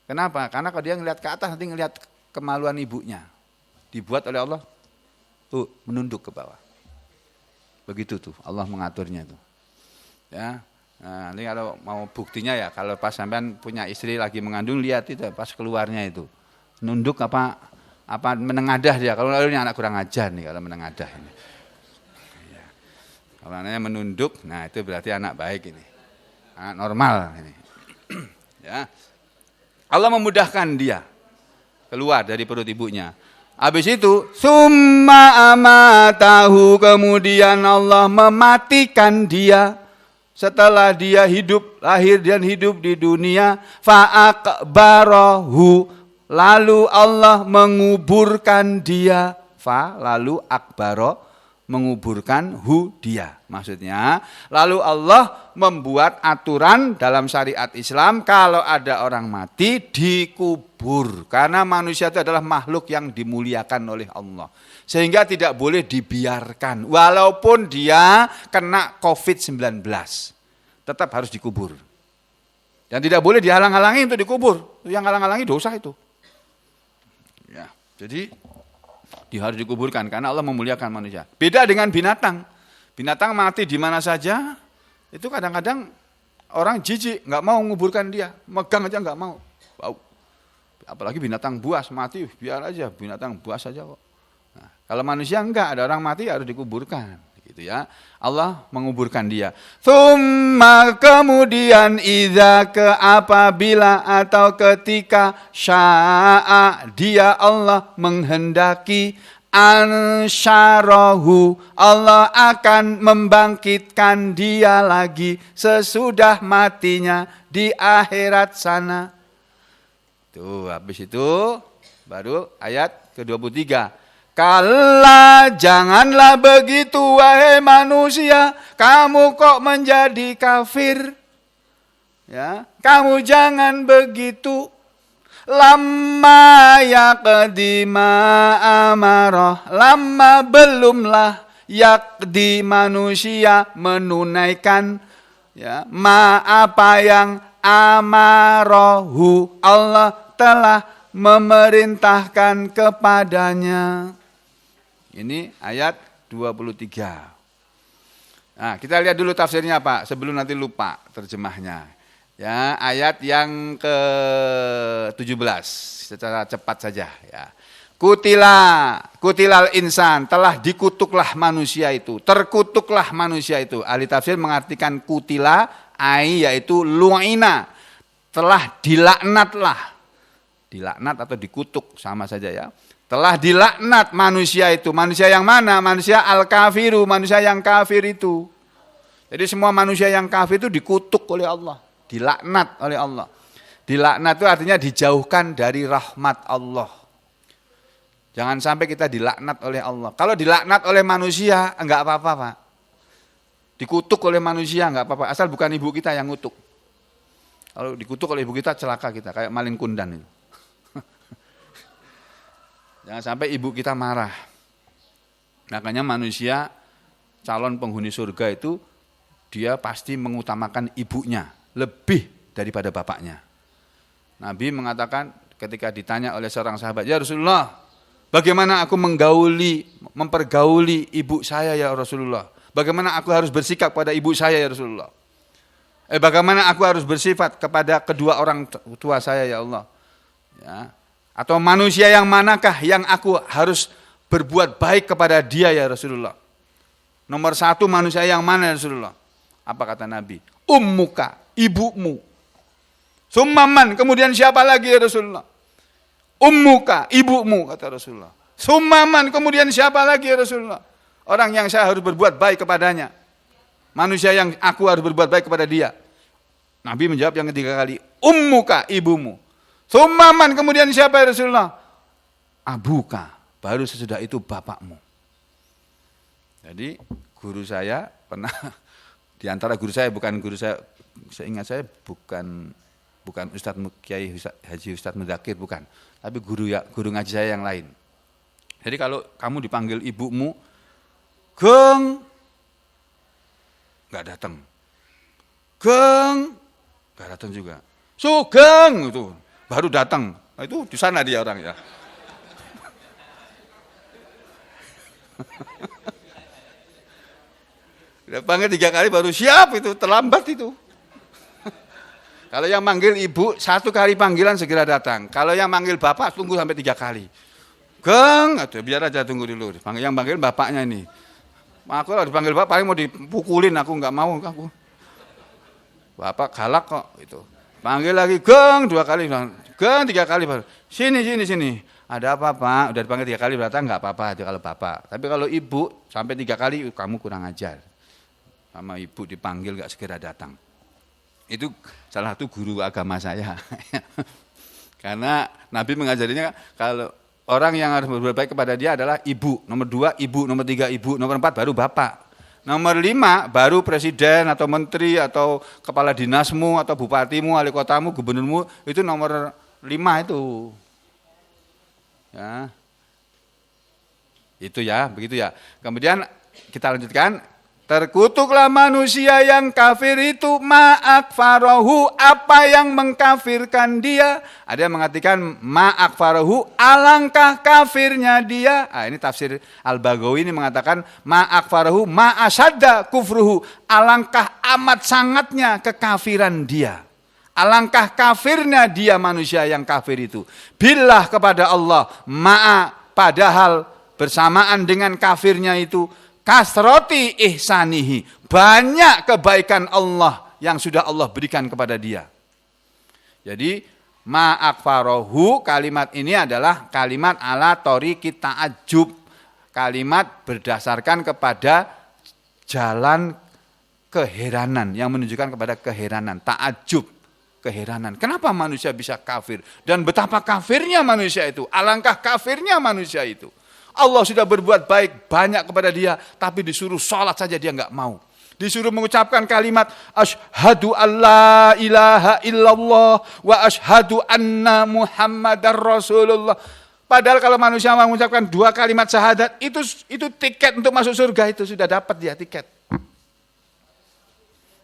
Kenapa? Karena kalau dia ngelihat ke atas nanti ngelihat kemaluan ibunya. Dibuat oleh Allah tuh menunduk ke bawah. Begitu tuh Allah mengaturnya tuh. Ya. Nah, ini kalau mau buktinya ya kalau pas sampean punya istri lagi mengandung, lihat itu pas keluarnya itu. Nunduk apa menengadah dia. Kalau ini anak kurang ajar nih kalau menengadah ini. Ya. Kalau anaknya menunduk, nah itu berarti anak baik ini. Anak normal ini. Ya. Allah memudahkan dia keluar dari perut ibunya. Habis itu, summa amatahu, kemudian Allah mematikan dia. Setelah dia hidup, lahir dan hidup di dunia, fa'akbarahu, lalu Allah menguburkan dia. Lalu akbaro, menguburkan dia. Maksudnya, lalu Allah membuat aturan dalam syariat Islam, kalau ada orang mati dikubur. Karena manusia itu adalah makhluk yang dimuliakan oleh Allah. Sehingga tidak boleh dibiarkan. Walaupun dia kena COVID-19. Tetap harus dikubur. Dan tidak boleh dihalang-halangi untuk dikubur. Yang halang-halangi dosa itu. Ya, jadi dia harus dikuburkan karena Allah memuliakan manusia. Beda dengan binatang. Binatang mati di mana saja, itu kadang-kadang orang jijik, nggak mau menguburkan dia, megang aja nggak mau. Bau. Apalagi binatang buas mati, biar aja binatang buas saja kok. Nah, kalau manusia enggak, ada orang mati harus dikuburkan, gitu ya. Allah menguburkan dia. Tsumma, kemudian idza, apabila atau ketika sya'a, dia Allah menghendaki, ansyarahu, Allah akan membangkitkan dia lagi sesudah matinya di akhirat sana. Tuh, habis itu baru ayat ke-23. Kala, janganlah begitu wahai manusia, kamu kok menjadi kafir? Ya, kamu jangan begitu. Lama yaqdima amarah, lama belumlah yaqdi, manusia menunaikan ya ma, apa yang amarahu, Allah telah memerintahkan kepadanya. Ini ayat 23. Nah, kita lihat dulu tafsirnya Pak, sebelum nanti lupa terjemahnya. Ya, ayat yang ke-17 secara cepat saja ya. Kutilal insan, telah dikutuklah manusia itu, terkutuklah manusia itu. Ahli tafsir mengartikan kutila ai, yaitu lu'ina, telah dilaknatlah. Dilaknat atau dikutuk sama saja ya. Telah dilaknat manusia itu. Manusia yang mana? Manusia al-kafiru, manusia yang kafir itu. Jadi semua manusia yang kafir itu dikutuk oleh Allah, dilaknat oleh Allah. Dilaknat itu artinya dijauhkan dari rahmat Allah. Jangan sampai kita dilaknat oleh Allah. Kalau dilaknat oleh manusia enggak apa-apa, Pak. Dikutuk oleh manusia enggak apa-apa, asal bukan ibu kita yang ngutuk. Kalau dikutuk oleh ibu kita celaka kita, kayak maling kundan itu. Jangan sampai ibu kita marah. Makanya manusia calon penghuni surga itu dia pasti mengutamakan ibunya lebih daripada bapaknya. Nabi mengatakan ketika ditanya oleh seorang sahabat, "Ya Rasulullah, bagaimana aku mempergauli ibu saya ya Rasulullah? Bagaimana aku harus bersikap pada ibu saya ya Rasulullah? Bagaimana aku harus bersifat kepada kedua orang tua saya ya Allah? Ya. Atau manusia yang manakah yang aku harus berbuat baik kepada dia ya Rasulullah? Nomor satu manusia yang mana ya Rasulullah?" Apa kata Nabi? Ummuka, ibumu. Summaman, kemudian siapa lagi ya Rasulullah? Ummuka, ibumu, kata Rasulullah. Summaman, kemudian siapa lagi ya Rasulullah? Orang yang saya harus berbuat baik kepadanya. Manusia yang aku harus berbuat baik kepada dia. Nabi menjawab yang ketiga kali, ummuka, ibumu. Summaman, kemudian siapa ya Rasulullah? Abuka, baru sesudah itu bapakmu. Jadi guru saya pernah, di antara guru saya, bukan guru saya, seingat saya bukan Ustadz Kiai Haji Ustadz Mudakir, bukan. Tapi guru ngaji saya yang lain. Jadi kalau kamu dipanggil ibumu, Geng, nggak datang. Geng, nggak datang juga. Sugeng, itu baru datang. Nah, itu di sana dia orang ya. Udah panggil 3 kali baru siap, itu terlambat itu. Kalau yang manggil ibu 1 kali panggilan segera datang. Kalau yang manggil bapak tunggu sampai 3 kali. Geng, aduh, biar aja tunggu dulu. Yang manggil bapaknya ini. Aku kalau dipanggil bapak paling mau dipukulin, aku nggak mau. Bapak galak kok itu. Panggil lagi geng 2 kali, geng 3 kali baru. Sini. Ada apa Pak? Udah dipanggil 3 kali datang nggak apa-apa itu kalau bapak. Tapi kalau ibu sampai 3 kali kamu kurang ajar. Sama ibu dipanggil nggak segera datang. Itu salah satu guru agama saya. Karena Nabi mengajarinya kalau orang yang harus berbuat baik kepada dia adalah ibu. Nomor 2 ibu, nomor 3 ibu, nomor 4 baru bapak. Nomor 5 baru presiden atau menteri atau kepala dinasmu atau bupatimu, wali kotamu, gubernurmu, itu nomor 5 itu. Ya. Itu ya, begitu ya. Kemudian kita lanjutkan. Terkutuklah manusia yang kafir itu ma'akfarahu, apa yang mengkafirkan dia. Ada yang mengatakan ma'akfarahu, alangkah kafirnya dia. Ini tafsir Al-Baghawi ini mengatakan ma'akfarahu ma'asyadda kufruhu, alangkah amat sangatnya kekafiran dia. Alangkah kafirnya dia manusia yang kafir itu. Billah kepada Allah, ma'a padahal bersamaan dengan kafirnya itu, kasroti ihsanihi, banyak kebaikan Allah yang sudah Allah berikan kepada dia. Jadi ma'akfarohu, kalimat ini adalah kalimat ala tariqit ta'ajjub, kalimat berdasarkan kepada jalan keheranan yang menunjukkan kepada keheranan, ta'ajjub. Keheranan, kenapa manusia bisa kafir dan betapa kafirnya manusia itu, alangkah kafirnya manusia itu. Allah sudah berbuat baik banyak kepada dia, tapi disuruh sholat saja dia nggak mau. Disuruh mengucapkan kalimat asyhadu alla ilaha illallah wa asyhadu anna muhammadar rasulullah. Padahal kalau manusia mengucapkan 2 kalimat syahadat, itu tiket untuk masuk surga, itu sudah dapat dia tiket.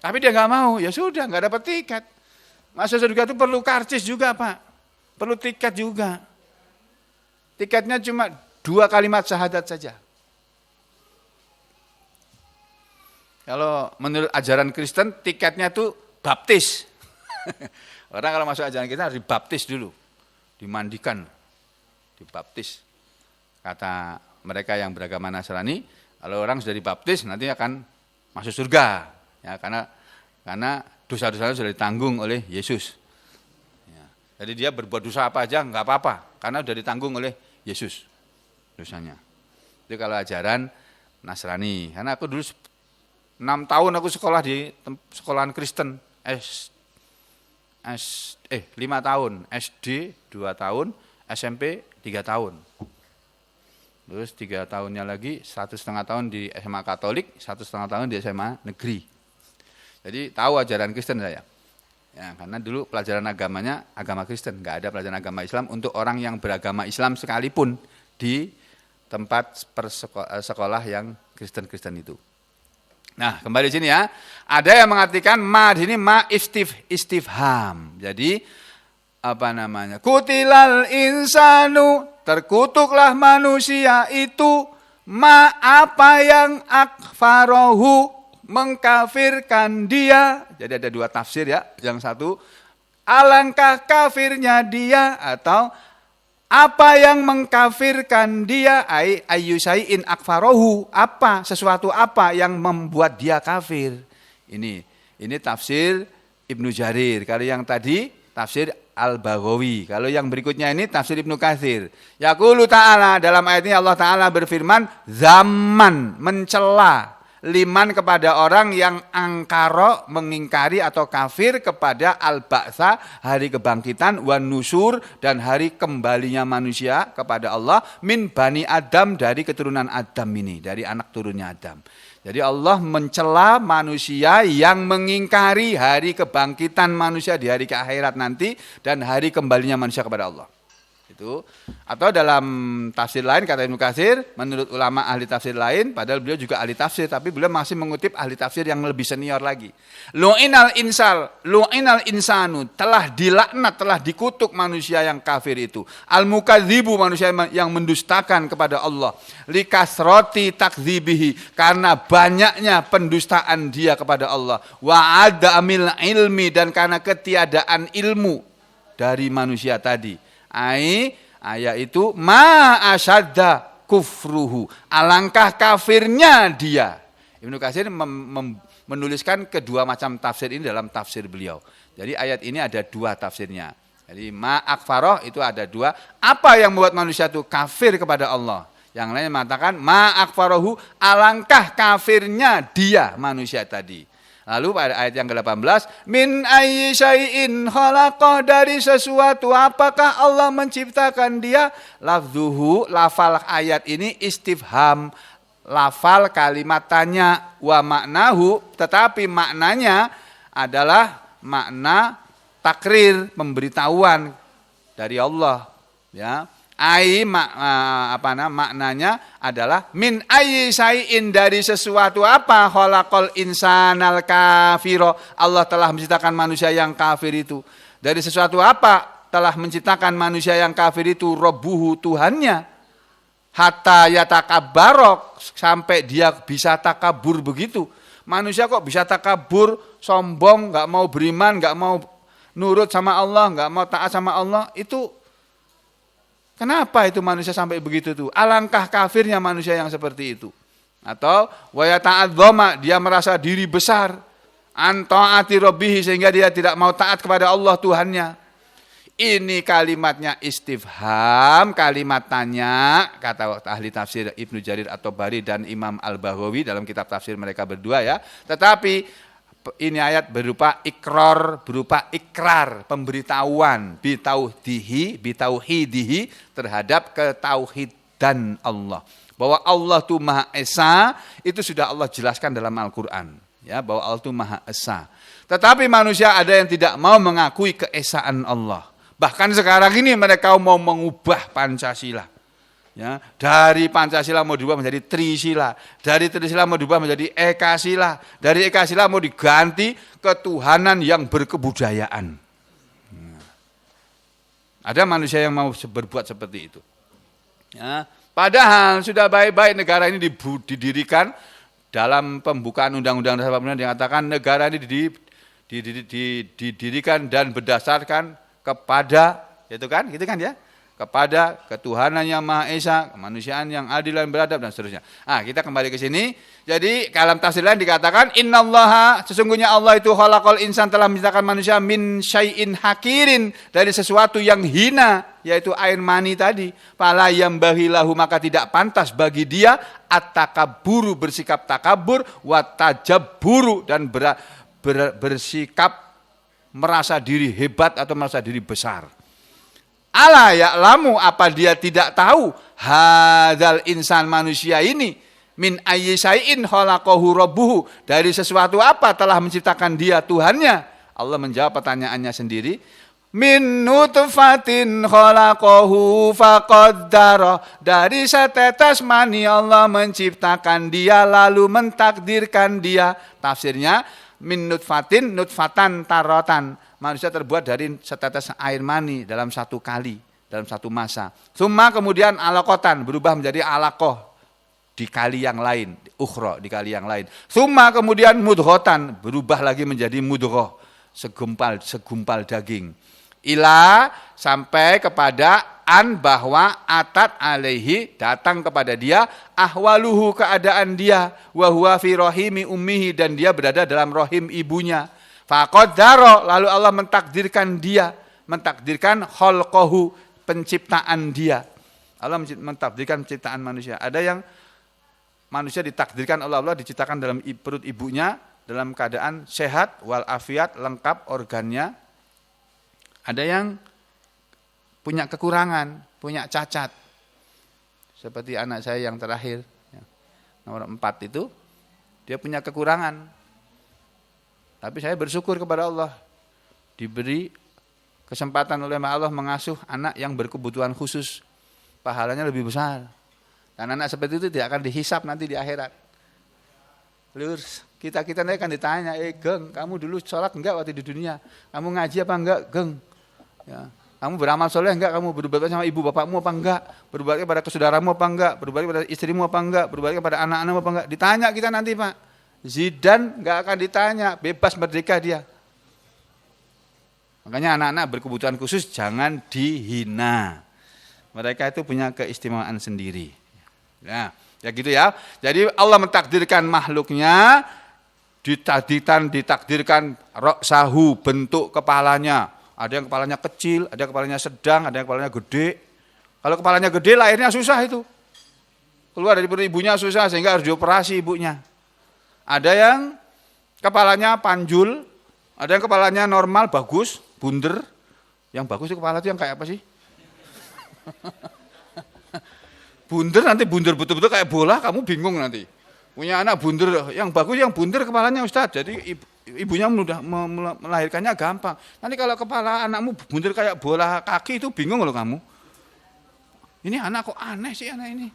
Tapi dia nggak mau, ya sudah nggak dapat tiket. Masuk surga itu perlu karcis juga Pak, perlu tiket juga. Tiketnya cuma 2 kalimat syahadat saja. Kalau menurut ajaran Kristen tiketnya itu baptis. Orang kalau masuk ajaran kita harus dibaptis dulu, dimandikan, dibaptis. Kata mereka yang beragama Nasrani, kalau orang sudah dibaptis nanti akan masuk surga, ya karena dosa-dosanya sudah ditanggung oleh Yesus. Ya, jadi dia berbuat dosa apa aja nggak apa-apa, karena sudah ditanggung oleh Yesus dosanya. Itu kalau ajaran Nasrani. Karena aku dulu 6 tahun aku sekolah di sekolahan Kristen. 5 tahun, SD 2 tahun, SMP 3 tahun. Terus 3 tahunnya lagi 1,5 tahun di SMA Katolik, 1,5 tahun di SMA Negeri. Jadi tahu ajaran Kristen saya. Ya, karena dulu pelajaran agamanya agama Kristen, nggak ada pelajaran agama Islam untuk orang yang beragama Islam sekalipun di tempat sekolah yang Kristen-Kristen itu. Nah, kembali sini ya. Ada yang mengartikan ma di sini ma istifham. Jadi Kutilal insanu, terkutuklah manusia itu ma apa yang akfarohu, mengkafirkan dia. Jadi ada 2 tafsir ya. Yang satu, alangkah kafirnya dia, atau apa yang mengkafirkan dia, ayyusai'in akfarohu, apa, sesuatu apa yang membuat dia kafir. Ini tafsir Ibnu Jarir. Kalau yang tadi tafsir Al-Baghawi. Kalau yang berikutnya ini tafsir Ibnu Katsir. Yaqulu ta'ala, dalam ayat ini Allah Ta'ala berfirman, zaman, mencela, liman kepada orang yang angkaro, mengingkari atau kafir kepada al-ba'tsa, hari kebangkitan, wan nusur, dan hari kembalinya manusia kepada Allah, min bani Adam, dari keturunan Adam ini, dari anak turunnya Adam. Jadi Allah mencela manusia yang mengingkari hari kebangkitan manusia di hari akhirat nanti dan hari kembalinya manusia kepada Allah. Itu. Atau dalam tafsir lain kata Ibnu Katsir, menurut ulama ahli tafsir lain, padahal beliau juga ahli tafsir, tapi beliau masih mengutip ahli tafsir yang lebih senior lagi. Lu'inal insanu, telah dilaknat, telah dikutuk manusia yang kafir itu. Al-mukadzibu, manusia yang mendustakan kepada Allah. Likasroti takdzibihi, karena banyaknya pendustaan dia kepada Allah. Wa adamil ilmi, dan karena ketiadaan ilmu dari manusia tadi. Ayat itu ma asyadda kufruhu, alangkah kafirnya dia. Ibnu Katsir menuliskan kedua macam tafsir ini dalam tafsir beliau. Jadi ayat ini ada 2 tafsirnya. Jadi ma'akfaroh itu ada dua. Apa yang membuat manusia itu kafir kepada Allah? Yang lain mengatakan ma'akfarohu, alangkah kafirnya dia manusia tadi. Lalu pada ayat yang ke-18, min ayyi syai'in khalaqah, dari sesuatu apakah Allah menciptakan dia? Lafzuhu, lafal ayat ini istifham, lafal kalimat tanya, wa maknahu, tetapi maknanya adalah makna takrir, pemberitahuan dari Allah, ya. Maknanya adalah min ayyi syai'in, dari sesuatu apa? Khalaqal insanal kafiro, Allah telah menciptakan manusia yang kafir itu. Dari sesuatu apa telah menciptakan manusia yang kafir itu? Rabbuhu, Tuhannya. Hatta yatakabbarok, sampai dia bisa takabur begitu. Manusia kok bisa takabur, sombong, enggak mau beriman, enggak mau nurut sama Allah, enggak mau taat sama Allah, itu kenapa itu manusia sampai begitu tuh? Alangkah kafirnya manusia yang seperti itu. Atau wa yata'adzama, dia merasa diri besar, an ta'ati rabbihi, sehingga dia tidak mau taat kepada Allah Tuhannya. Ini kalimatnya istifham, kalimat tanya, kata ahli tafsir Ibnu Jarir at-Tabari dan Imam Al-Baghawi dalam kitab tafsir mereka berdua, ya. Tetapi ini ayat berupa ikrar, pemberitahuan bitauhidihi, terhadap ketauhidan Allah. Bahwa Allah itu Maha Esa, itu sudah Allah jelaskan dalam Al-Qur'an, ya, bahwa Allah itu Maha Esa. Tetapi manusia ada yang tidak mau mengakui keesaan Allah. Bahkan sekarang ini mereka mau mengubah Pancasila. Ya, dari Pancasila mau diubah menjadi Trisila, dari Trisila mau diubah menjadi Ekasila, dari Ekasila mau diganti ketuhanan yang berkebudayaan. Ada manusia yang mau berbuat seperti itu. Ya, padahal sudah baik-baik negara ini didirikan dalam pembukaan Undang-Undang Dasar 45 dikatakan negara ini didirikan dan berdasarkan kepada, gitu kan ya, kepada ketuhanan yang Maha Esa, kemanusiaan yang adil dan beradab, dan seterusnya. Kita kembali ke sini. Jadi dalam tafsir lain dikatakan innallaha, sesungguhnya Allah itu khalaqal insan, telah menciptakan manusia min syai'in hakirin, dari sesuatu yang hina, yaitu air mani tadi. Fala yambaghi lahu, maka tidak pantas bagi dia at-takabburu, bersikap takabur, wa tajabburu, dan bersikap merasa diri hebat atau merasa diri besar. Ala ya'lamu, apa dia tidak tahu, hadzal insan, manusia ini, min ayyi syai'in khalaqahu rabbuhu, dari sesuatu apa telah menciptakan dia Tuhannya. Allah menjawab pertanyaannya sendiri. Min nutfatin khalaqahu faqaddara, dari setetes mani Allah menciptakan dia lalu mentakdirkan dia. Tafsirnya min nutfatin, nutfatan tarotan, manusia terbuat dari setetes air mani dalam satu kali, dalam satu masa. Summa kemudian alakotan, berubah menjadi alakoh di kali yang lain, ukhro di kali yang lain. Summa kemudian mudghotan, berubah lagi menjadi mudghoh, segumpal daging. Ila, sampai kepada an, bahwa atat alaihi, datang kepada dia, ahwaluhu, keadaan dia, wa huwa fi rahimi ummihi, dan dia berada dalam rahim ibunya. Faqaddara, lalu Allah mentakdirkan dia, mentakdirkan khalqahu, penciptaan dia. Allah mentakdirkan penciptaan manusia. Ada yang manusia ditakdirkan oleh Allah diciptakan dalam perut ibunya dalam keadaan sehat wal afiat, lengkap organnya. Ada yang punya kekurangan, punya cacat. Seperti anak saya yang terakhir, nomor 4 itu, dia punya kekurangan. Tapi saya bersyukur kepada Allah, diberi kesempatan oleh Allah mengasuh anak yang berkebutuhan khusus. Pahalanya lebih besar. Dan anak seperti itu tidak akan dihisap nanti di akhirat. Lurs, kita nanti akan ditanya, Geng, kamu dulu sholat enggak waktu di dunia? Kamu ngaji apa enggak, Geng? Ya. Kamu beramal soleh enggak? Kamu berbakti sama ibu bapakmu apa enggak? Berbakti pada saudaramu apa enggak? Berbakti pada istrimu apa enggak? Berbakti pada anak-anakmu apa enggak? Ditanya kita nanti, Pak. Zidan enggak akan ditanya, bebas merdeka dia. Makanya anak-anak berkebutuhan khusus jangan dihina. Mereka itu punya keistimewaan sendiri. Ya gitu ya. Jadi Allah mentakdirkan makhluknya, ditakdirkan roksahu, bentuk kepalanya, Ada yang kepalanya kecil, ada yang kepalanya sedang, ada yang kepalanya gede. Kalau kepalanya gede lahirnya susah itu. Keluar dari perut ibunya susah sehingga harus dioperasi ibunya. Ada yang kepalanya panjul, ada yang kepalanya normal, bagus, bunder. Yang bagus itu kepala itu yang kayak apa sih? Bunder, nanti bunder betul-betul kayak bola, kamu bingung nanti. Punya anak bunder, yang bagus yang bunder kepalanya Ustadz. Jadi ibunya mudah melahirkannya gampang. Nanti kalau kepala anakmu bunder kayak bola kaki itu bingung loh kamu. Ini anak kok aneh sih anak ini.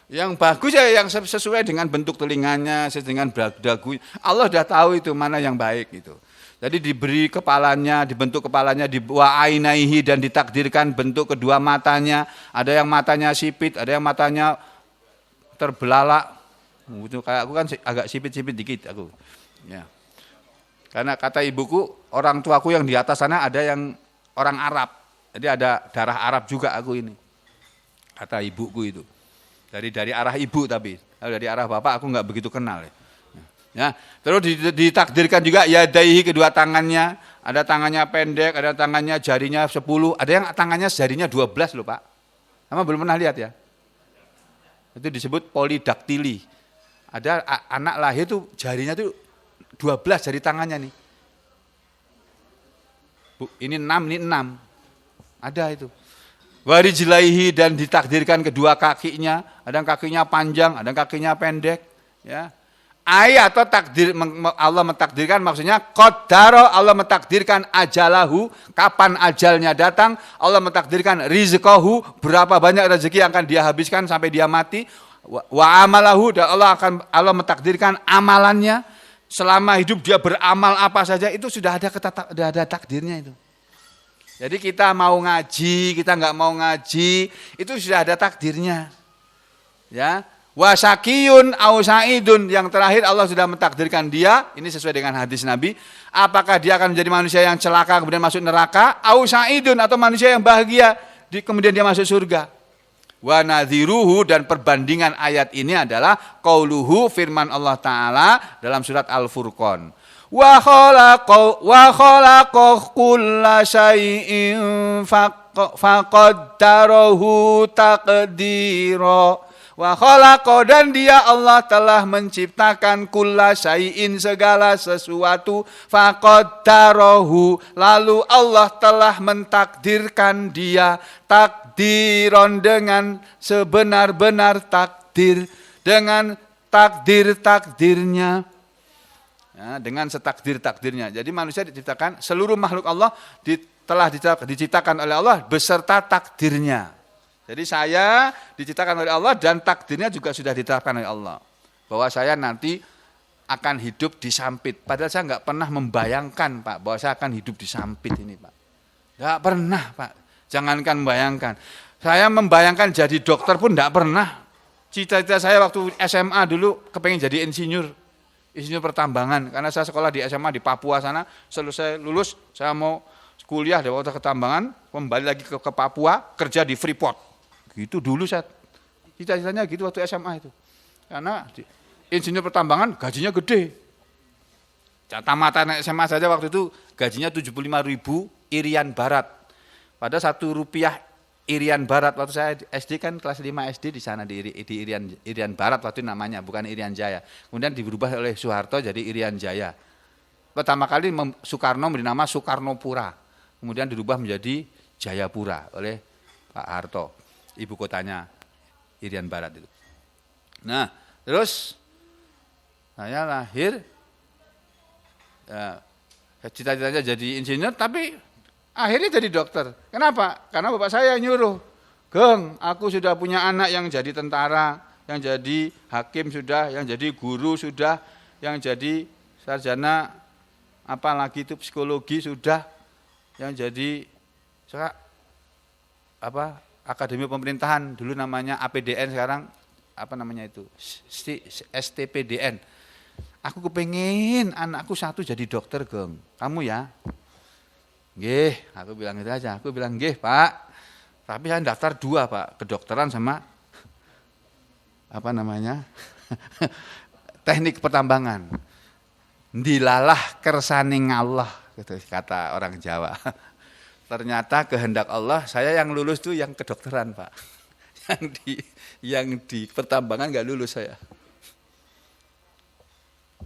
Yang bagus ya yang sesuai dengan bentuk telinganya, sesuai dengan dagu. Allah sudah tahu itu mana yang baik itu. Jadi diberi kepalanya, dibentuk kepalanya, diwa'ainaihi dan ditakdirkan bentuk kedua matanya. Ada yang matanya sipit, ada yang matanya terbelalak. Itu kayak aku kan agak sipit-sipit dikit aku. Ya. Karena kata ibuku, orang tuaku yang di atas sana ada yang orang Arab. Jadi ada darah Arab juga aku ini. Kata ibuku itu. Dari arah ibu tapi. Kalau dari arah bapak aku nggak begitu kenal. Ya. Terus ditakdirkan juga yadaihi kedua tangannya. Ada tangannya pendek, ada tangannya jarinya 10. Ada yang tangannya jarinya 12 loh Pak. Sama belum pernah lihat ya? Itu disebut polidaktili. Ada anak lahir tuh jarinya tuh 12 jari tangannya nih. Bu, ini 6, ini 6. Ada itu. Warijlaihi dan ditakdirkan kedua kakinya, ada yang kakinya panjang, ada yang kakinya pendek, ya. Atau takdir Allah mentakdirkan maksudnya qaddara Allah mentakdirkan ajalahu, kapan ajalnya datang, Allah mentakdirkan rizqahu, berapa banyak rezeki yang akan dia habiskan sampai dia mati, wa amalahu dan Allah mentakdirkan amalannya, selama hidup dia beramal apa saja itu sudah ada takdirnya itu. Jadi kita mau ngaji, kita nggak mau ngaji, itu sudah ada takdirnya. Ya, wasakiyun au saidun, yang terakhir Allah sudah mentakdirkan dia, ini sesuai dengan hadis Nabi, apakah dia akan menjadi manusia yang celaka kemudian masuk neraka, au saidun atau manusia yang bahagia kemudian dia masuk surga. Wa nadhiruhu dan perbandingan ayat ini adalah qauluhu, firman Allah Ta'ala dalam surat Al-Furqan. Wa khalaqa kulla syai'in faqaddarahu taqdira. Wa khalaqa dan dia Allah telah menciptakan kulla syai'in segala sesuatu, faqaddarahu lalu Allah telah mentakdirkan dia takdiron dengan sebenar-benar takdir, dengan takdir-takdirnya. Ya, dengan setakdir-takdirnya. Jadi manusia diciptakan, seluruh makhluk Allah telah diciptakan oleh Allah beserta takdirnya. Jadi saya diciptakan oleh Allah dan takdirnya juga sudah ditetapkan oleh Allah. Bahwa saya nanti akan hidup di Sampit. Padahal saya nggak pernah membayangkan Pak, bahwa saya akan hidup di Sampit ini Pak. Nggak pernah Pak, jangankan membayangkan. Saya membayangkan jadi dokter pun nggak pernah. Cita-cita saya waktu SMA dulu kepengen jadi insinyur pertambangan, karena saya sekolah di SMA di Papua sana, selesai lulus saya mau kuliah di waktu ketambangan, kembali lagi ke Papua, kerja di Freeport. Gitu dulu saya, cita-citanya gitu waktu SMA itu. Karena insinyur pertambangan gajinya gede. Tamatan SMA saja waktu itu gajinya 75.000 Irian Barat. Pada 1 rupiah Irian Barat, waktu saya SD kan kelas 5 SD di sana di Irian Barat waktu itu namanya, bukan Irian Jaya. Kemudian dirubah oleh Soeharto jadi Irian Jaya. Pertama kali Soekarno memberi nama Soekarnopura. Kemudian dirubah menjadi Jayapura oleh Pak Harto. Ibu kotanya Irian Barat itu. Nah, terus saya lahir, cita-citanya jadi insinyur, tapi akhirnya jadi dokter. Kenapa? Karena bapak saya nyuruh. Geng, aku sudah punya anak yang jadi tentara, yang jadi hakim sudah, yang jadi guru sudah, yang jadi sarjana apalagi itu psikologi sudah, yang jadi akademi pemerintahan, dulu namanya APDN, sekarang apa namanya itu? STPDN. Aku kepengen anakku satu jadi dokter, Geng. Kamu ya? Nggih, aku bilang itu aja. Aku bilang nggih, Pak. Tapi saya daftar 2, Pak, kedokteran sama apa namanya? teknik pertambangan. Ndilalah kersaning Allah. kata orang Jawa. Ternyata kehendak Allah, saya yang lulus tuh yang kedokteran, Pak. Yang di pertambangan nggak lulus saya.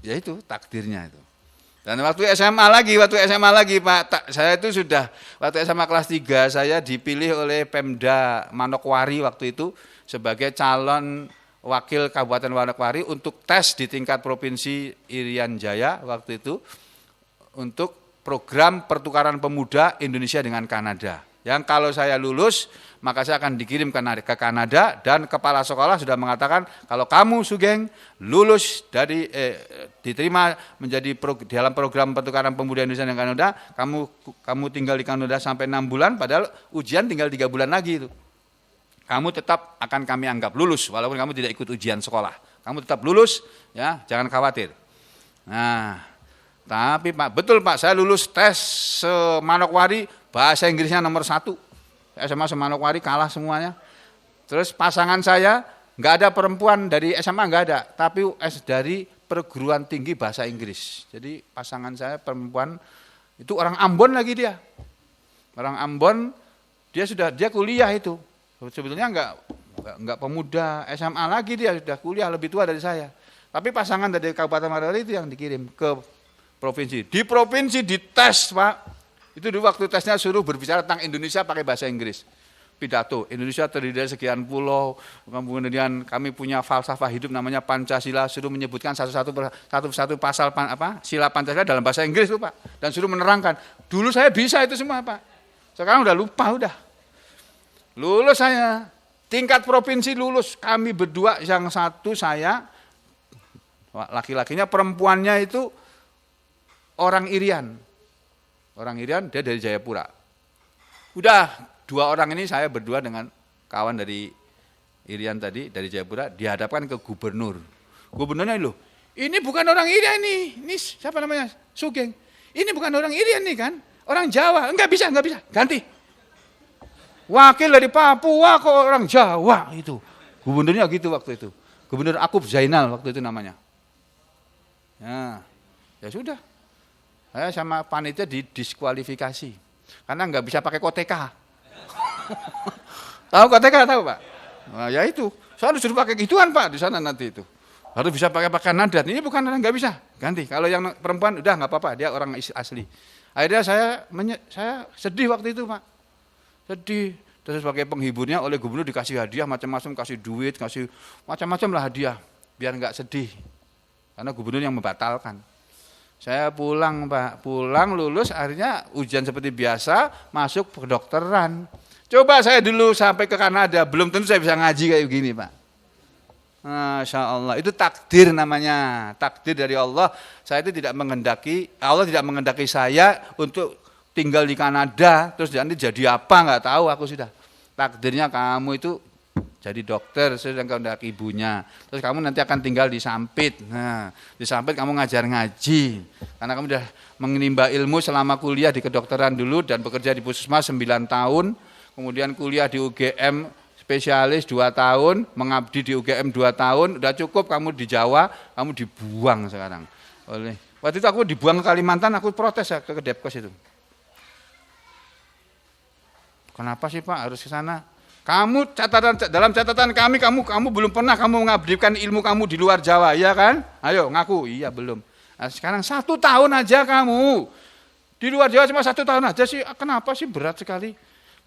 Ya itu takdirnya itu. Dan waktu SMA lagi Pak, saya itu sudah, waktu SMA kelas 3 saya dipilih oleh Pemda Manokwari waktu itu sebagai calon wakil Kabupaten Manokwari untuk tes di tingkat Provinsi Irian Jaya waktu itu untuk program pertukaran pemuda Indonesia dengan Kanada. Yang kalau saya lulus, maka saya akan dikirim ke Kanada dan kepala sekolah sudah mengatakan kalau kamu Sugeng lulus dari diterima menjadi dalam program pertukaran pemuda Indonesia dengan Kanada, kamu tinggal di Kanada sampai 6 bulan padahal ujian tinggal 3 bulan lagi itu. Kamu tetap akan kami anggap lulus walaupun kamu tidak ikut ujian sekolah. Kamu tetap lulus ya, jangan khawatir. Nah, tapi Pak, betul Pak, saya lulus tes Manokwari, bahasa Inggrisnya nomor 1. SMA Manokwari kalah semuanya. Terus pasangan saya nggak ada perempuan dari SMA nggak ada, tapi dari perguruan tinggi bahasa Inggris. Jadi pasangan saya perempuan itu orang Ambon lagi dia. Orang Ambon dia kuliah itu. Sebetulnya nggak pemuda SMA lagi, dia sudah kuliah lebih tua dari saya. Tapi pasangan dari Kabupaten Manokwari itu yang dikirim ke provinsi. Di provinsi dites Pak. Itu dulu waktu tesnya suruh berbicara tentang Indonesia pakai bahasa Inggris. Pidato, Indonesia terdiri dari sekian pulau, kemudian kami punya falsafah hidup namanya Pancasila, suruh menyebutkan satu pasal sila Pancasila dalam bahasa Inggris tuh Pak. Dan suruh menerangkan. Dulu saya bisa itu semua Pak. Sekarang udah lupa udah. Lulus saya, tingkat provinsi lulus, kami berdua, yang satu saya, laki-lakinya, perempuannya itu orang Irian. Orang Irian, dia dari Jayapura. Udah 2 orang ini saya berdua dengan kawan dari Irian tadi, dari Jayapura, dihadapkan ke gubernur. Gubernurnya loh, ini bukan orang Irian ini siapa namanya? Sugeng. Ini bukan orang Irian nih kan, orang Jawa. Enggak bisa, ganti. Wakil dari Papua kok orang Jawa itu. Gubernurnya gitu waktu itu. Gubernur Akub Zainal waktu itu namanya. Ya sudah. Saya sama panitia didiskualifikasi. Karena nggak bisa pakai koteka. Tahu koteka tahu Pak? Nah, ya itu. Saya harus suruh pakai gituan Pak di sana nanti itu. Harus bisa pakai nadat. Ini bukan orang nggak bisa. Ganti. Kalau yang perempuan udah nggak apa-apa. Dia orang asli. Akhirnya saya sedih waktu itu Pak. Sedih. Terus sebagai penghiburnya oleh gubernur dikasih hadiah macam-macam, kasih duit, kasih macam-macam lah hadiah. Biar nggak sedih. Karena gubernur yang membatalkan. Saya pulang Pak, lulus akhirnya ujian seperti biasa, masuk kedokteran. Coba saya dulu sampai ke Kanada, belum tentu saya bisa ngaji kayak gini Pak. Masya Allah, itu takdir namanya, takdir dari Allah. Saya itu tidak menghendaki, Allah tidak menghendaki saya untuk tinggal di Kanada, terus nanti jadi apa nggak tahu aku sudah. Takdirnya kamu itu jadi dokter, sedang kehendak ibunya. Terus kamu nanti akan tinggal di Sampit. Nah, di Sampit kamu ngajar ngaji. Karena kamu sudah menimba ilmu selama kuliah di kedokteran dulu dan bekerja di Puskesmas 9 tahun. Kemudian kuliah di UGM spesialis 2 tahun, mengabdi di UGM 2 tahun. Udah cukup kamu di Jawa, kamu dibuang sekarang. Waktu itu aku dibuang ke Kalimantan, aku protes ya ke Depkes itu. Kenapa sih Pak harus ke sana? Kamu dalam catatan kami, kamu belum pernah kamu mengabdikan ilmu kamu di luar Jawa, iya kan? Ayo ngaku, iya belum. Nah, sekarang 1 tahun aja kamu di luar Jawa cuma 1 tahun aja sih. Kenapa sih berat sekali?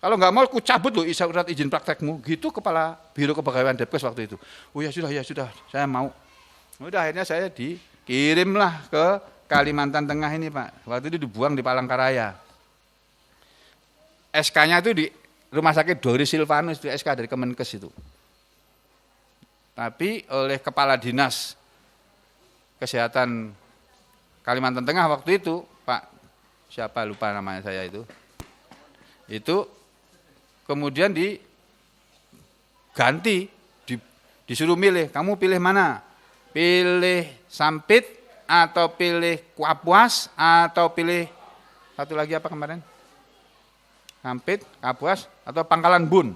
Kalau nggak mau, aku cabut loh surat izin praktekmu. Gitu kepala biro kepegawaian Depkes waktu itu. Oh ya sudah, saya mau. Udah akhirnya saya dikirimlah ke Kalimantan Tengah ini Pak. Waktu itu dibuang di Palangkaraya. SK-nya itu di Rumah Sakit Doris Silvanus, itu SK dari Kemenkes itu. Tapi oleh Kepala Dinas Kesehatan Kalimantan Tengah waktu itu, Pak, siapa lupa namanya saya itu kemudian diganti, disuruh milih, kamu pilih mana? Pilih Sampit atau pilih Kapuas atau pilih satu lagi apa kemarin? Sampit, Kapuas, atau Pangkalan Bun.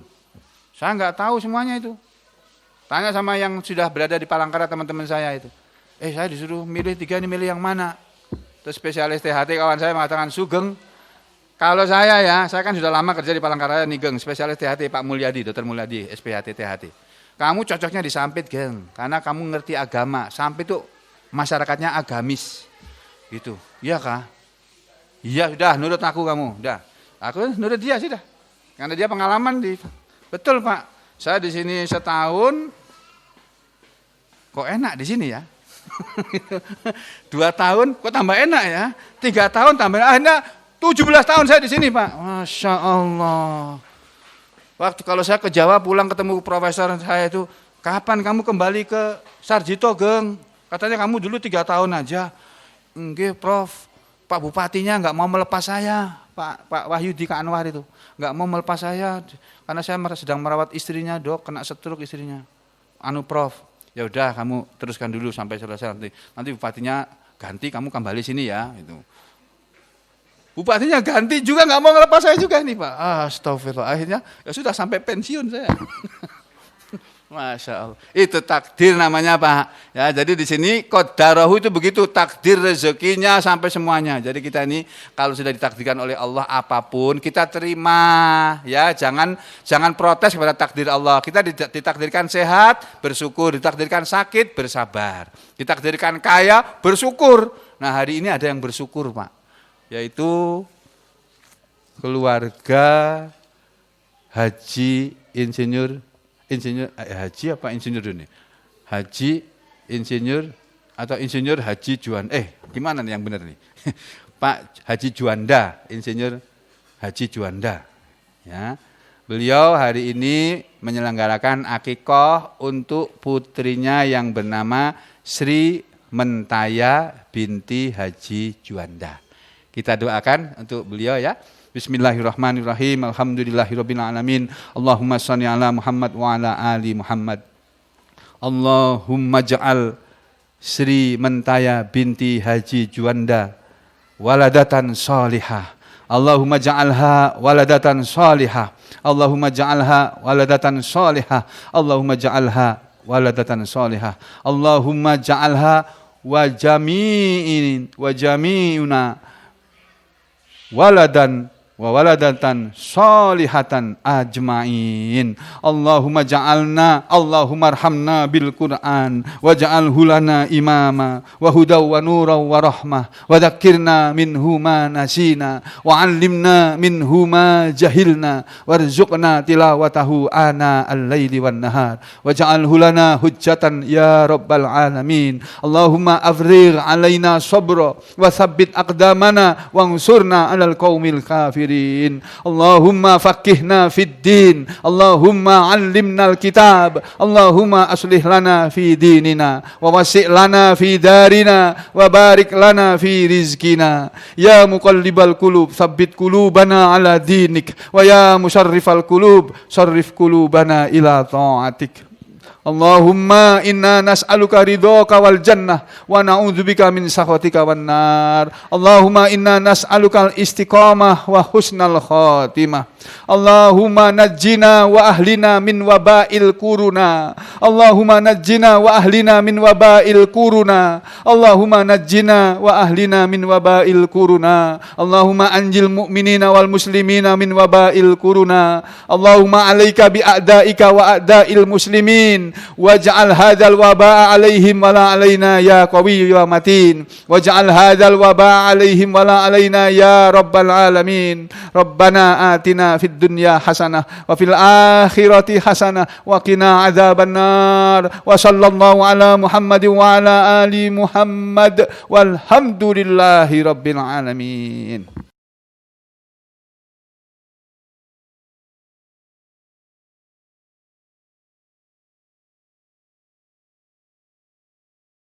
Saya nggak tahu semuanya itu. Tanya sama yang sudah berada di Palangkaraya teman-teman saya itu. Saya disuruh milih 3 ini, milih yang mana? Terus spesialis THT kawan saya mengatakan, Sugeng, kalau saya kan sudah lama kerja di Palangkaraya nih Geng, spesialis THT Pak Mulyadi, Dr. Mulyadi, SPHT THT. Kamu cocoknya di Sampit Geng, karena kamu ngerti agama. Sampit tuh masyarakatnya agamis, gitu. Iya kah? Iya sudah, nurut aku kamu, udah. Aku nurut dia sudah, karena dia pengalaman di. Betul Pak, saya di sini setahun, kok enak di sini ya? 2 tahun, kok tambah enak ya? 3 tahun tambah enak, 17 tahun saya di sini Pak. Masya Allah. Waktu kalau saya ke Jawa pulang ketemu profesor saya itu, kapan kamu kembali ke Sarjito Geng? Katanya kamu dulu 3 tahun aja. Enggak Prof, Pak Bupatinya nggak mau melepas saya, Pak Wahyudi Kak Anwar itu. Nggak mau melepas saya, karena saya sedang merawat istrinya Dok, kena stroke istrinya. Prof, ya udah kamu teruskan dulu sampai selesai nanti bupatinya ganti, kamu kembali sini ya. Itu. Bupatinya ganti juga nggak mau ngelepas saya juga nih Pak. Astagfirullah. Akhirnya ya sudah sampai pensiun saya. Masya Allah. Itu takdir namanya Pak. Ya, jadi di sini qadarahu itu begitu, takdir rezekinya sampai semuanya. Jadi kita ini kalau sudah ditakdirkan oleh Allah apapun kita terima. Ya, jangan protes kepada takdir Allah. Kita ditakdirkan sehat, bersyukur. Ditakdirkan sakit, bersabar. Ditakdirkan kaya, bersyukur. Nah hari ini ada yang bersyukur Pak. Yaitu keluarga Haji Insinyur Haji apa Insinyur ini? Haji Insinyur atau Insinyur Haji Juanda. Gimana nih yang benar nih? Pak Haji Juanda, Insinyur Haji Juanda. Ya. Beliau hari ini menyelenggarakan akikah untuk putrinya yang bernama Sri Mentaya binti Haji Juanda. Kita doakan untuk beliau ya. Bismillahirrahmanirrahim. Alhamdulillahirabbil alamin. Allahumma shalli ala Muhammad wa ala ali Muhammad. Allahumma ja'al Sri Mentaya binti Haji Juanda waladatan salihah. Allahumma ja'alha waladatan salihah. Allahumma ja'alha waladatan salihah. Allahumma ja'alha waladatan salihah. Allahumma ja'alha wa jami'una waladan wa waladatan salihatan ajmain. Allahumma ja'alna, Allahumma arhamna bil Qur'an wa ja'alhu lana imama wa hudaw wa nuraw wa rahmah wa dhakkirna minhu ma nasina wa 'allimna minhu ma jahilna warzuqna tilawatahu ana al-laili wan nahar wa ja'alhu lana hujjatan ya rabbal alamin. Allahumma afrigh 'alaina sabra wa tsabbit aqdamana wansurna 'alal qaumil kafirin. Allahumma faqihna fid din. Allahumma 'allimna al-kitab. Allahumma aslih lana fi dinina wa wasi' lana fi darina wa barik lana fi rizqina. Ya muqallibal qulub, tsabbit qulubana 'ala dinik wa ya musarrifal qulub, sarrif qulubana ila ta'atik. Allahumma inna nas'aluka ridhaka wal jannah wa na'udzubika min sakhatika wan nar. Allahumma inna nas'aluka al istiqamah wa husnal khatimah. Allahumma najjina wa ahlina min wabail kuruna. Allahumma najjina wa ahlina min wabail kuruna. Allahumma najjina wa ahlina min wabail kuruna. Allahumma anjil mu'minina wal muslimina min wabail kuruna. Allahumma alaika bi a'daika wa a'dail muslimin. Waj'al hadzal waba'a 'alaihim wa la 'alaina ya qawiyyu ya matin. Waj'al hadzal waba'a 'alaihim wa la 'alaina ya rabbal alamin. Rabbana atina fid dunya hasanah wa fil akhirati hasanah wa qina adzabannar. Wa sallallahu ala Muhammadin wa ala ali Muhammad walhamdulillahi rabbil alamin.